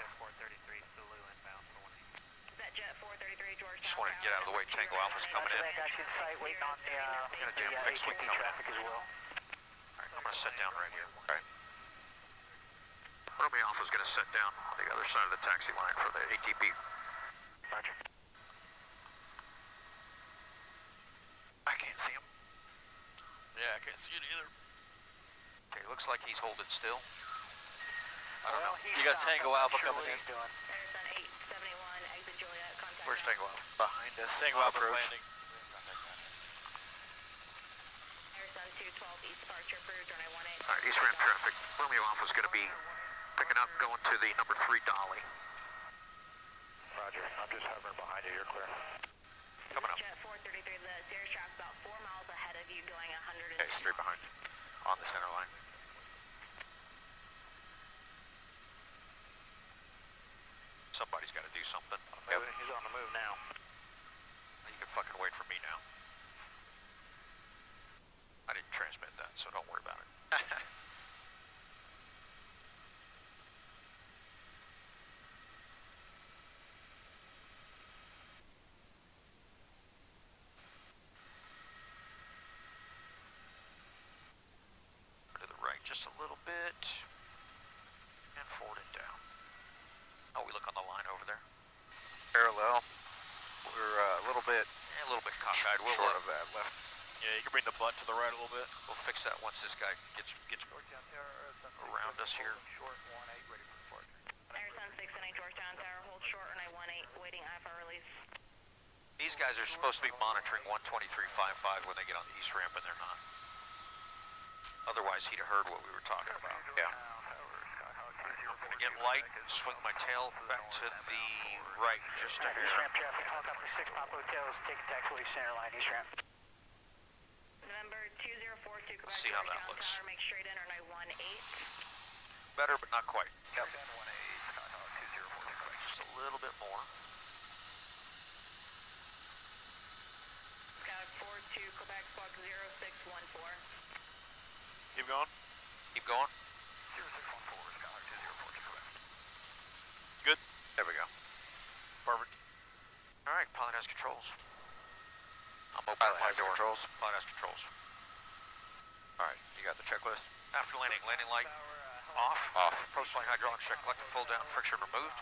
Jet 433 Georgetown? Just wanted to get out of the way. Tango Alpha's coming in. Got you in sight, waiting on the Got a damn fixed wing ATP coming. traffic as well. All right, I'm going to set down right here. All right. Romeo Alpha's going to set down on the other side of the taxi line for the ATP. Roger. I can't see him. Yeah, I can't see it either. Okay, looks like he's holding still. I don't know. You got Tango Alpha coming in. Airsun 871, exit Juliet, contact Where's ground. Tango Alpha? Behind us. Tango on Alpha approach. landing. Airsun 212 east departure approved, runway 18. All right, east ramp traffic. Romeo Alpha's going to be picking up, going to the number 3 dolly. Roger, I'm just hovering behind you, you're clear. Coming up. Jet 433, the Sirius track's about 4 miles ahead of you, going 100. Okay, straight behind. On the center line. Somebody's got to do something. Yep. He's on the move now. You can fucking wait for me now. I didn't transmit that, so don't worry about it. To the right just a little bit. And forward it down. Oh, we look on the line over there. Parallel. We're a little bit A little bit cockeyed. We'll short of that left. Yeah, you can bring the butt to the right a little bit. We'll fix that once this guy gets around us here. Airsun 698 Georgetown Tower, hold short, runway 18, waiting IFR release. These guys are supposed to be monitoring 123.55 when they get on the east ramp, and they're not. Otherwise, he'd have heard what we were talking about. Yeah. I'm going to get light, swing my tail back to the right just a East hair. ramp traffic, helicopter 6 Papa Hotels, take taxiway center line, east ramp. November 2042, Quebec See how that Georgetown looks. Tower, make straight in, runway 18. Better, but not quite. Yep. Just a little bit more. Keep going. Keep going. 0614, Skyhawk 204, take left. Good. There we go. Perfect. All right, pilot has controls. I'm opening Pilot my has the door. controls. Pilot has controls. All right, you got the checklist? After landing, landing light off. Off. Approach line hydraulics check, collective pull down, friction removed.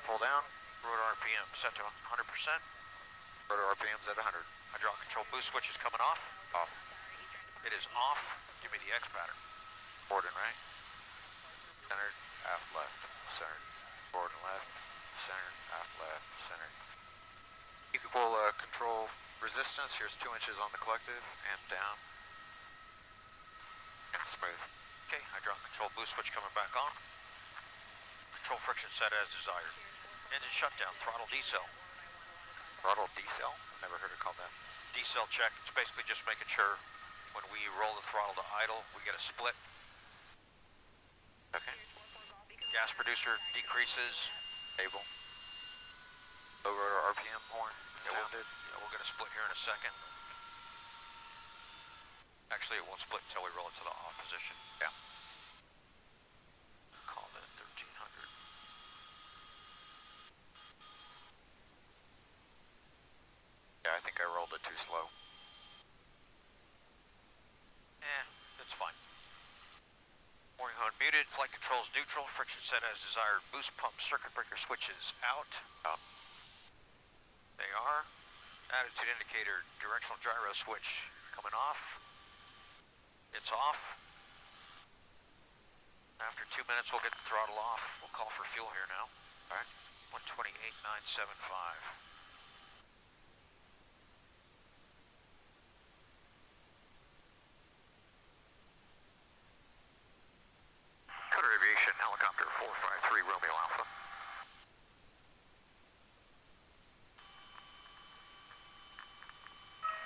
Full down. Rotor RPM set to 100%. Rotor RPM's at 100. Hydraulic control boost switch is coming off. Off. It is off. Give me the X pattern. Forward and right. Centered, aft, left. Centered. Forward and left. Centered, aft, left. Centered. Equal control resistance. Here's 2 inches on the collective and down. And smooth. Okay, hydraulic control boost switch coming back on. Control friction set as desired. Engine shutdown, throttle decel. Throttle decel? Never heard it called that. Decel check, it's basically just making sure when we roll the throttle to idle, we get a split. Okay. Gas producer decreases. Stable. Low rotor RPM horn. Sounded. We'll get a split here in a second. Actually, it won't split until we roll it to the off position. Yeah. Call that 1300. Yeah, I think I rolled it too slow. That's fine. Warning horn muted, flight controls neutral, friction set as desired, boost pump circuit breaker switches out. Out. They are. Attitude indicator, directional gyro switch coming off. It's off. After 2 minutes, we'll get the throttle off. We'll call for fuel here now. All right. 128,975. Cutter Aviation, helicopter 453, Romeo Alpha.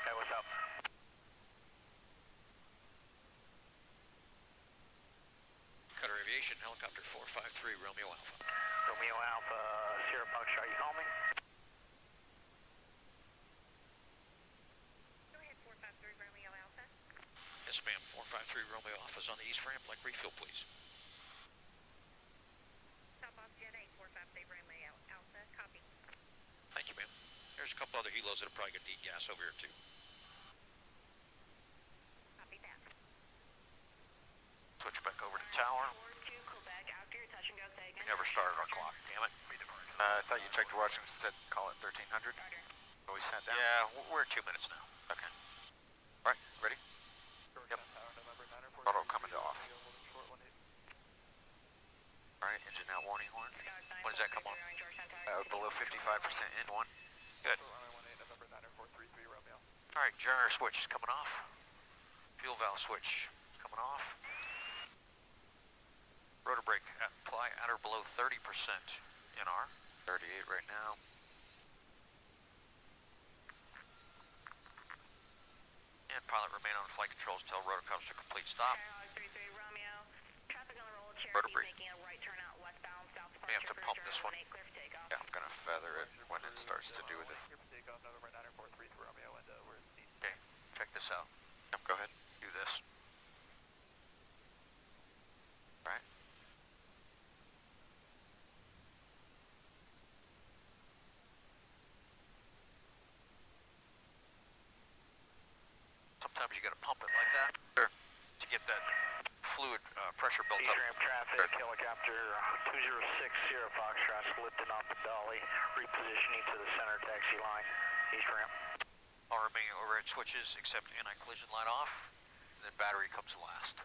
Hey, what's up? Cutter Aviation, helicopter 453, Romeo Alpha. Romeo Alpha, Sierra Foxtrot, you call me? Go ahead, 453 Romeo Alpha. Yes, ma'am. 453 Romeo Alpha's on the east ramp. Like refuel, please. Top off Jet 8, 453 Romeo Alpha. Copy. Thank you, ma'am. There's a couple other helos that are probably going to need gas over here, too. Copy that. Switch back over to tower. Forward to Quebec after your touch and go taken. We never started our clock, damn it. I thought you checked your watch and said call it 1300. So we sat down? Yeah, we're at 2 minutes now. Okay. All right, ready? Yep. Throttle coming to off. All right, engine out warning horn. When does that come on? Below 55% in one. Good. All right, generator switch is coming off. Fuel valve switch coming off. Rotor brake apply at or below 30% NR. 38 right now. And pilot remain on flight controls until rotor comes to complete stop. Skyhawk 33 Romeo. Traffic on the roll. Rotor Cherokee brake. making a right turn out westbound, south We have to pump this one. Clear for takeoff. Yeah, I'm gonna feather it when it starts to do with it. Okay, check this out. Yep, go ahead. Do this. All right. Sometimes you gotta pump it like that. Sure. To get that fluid pressure built East up. ramp traffic, helicopter 206 Sierra Foxtrot, lifting off the belly, repositioning to the center taxi line, east ramp. All remaining overhead switches except anti-collision light off, and then battery comes last.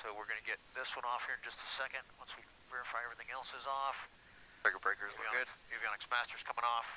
So we're gonna get this one off here in just a second, once we verify everything else is off. Breakers look good. Avionics master's coming off.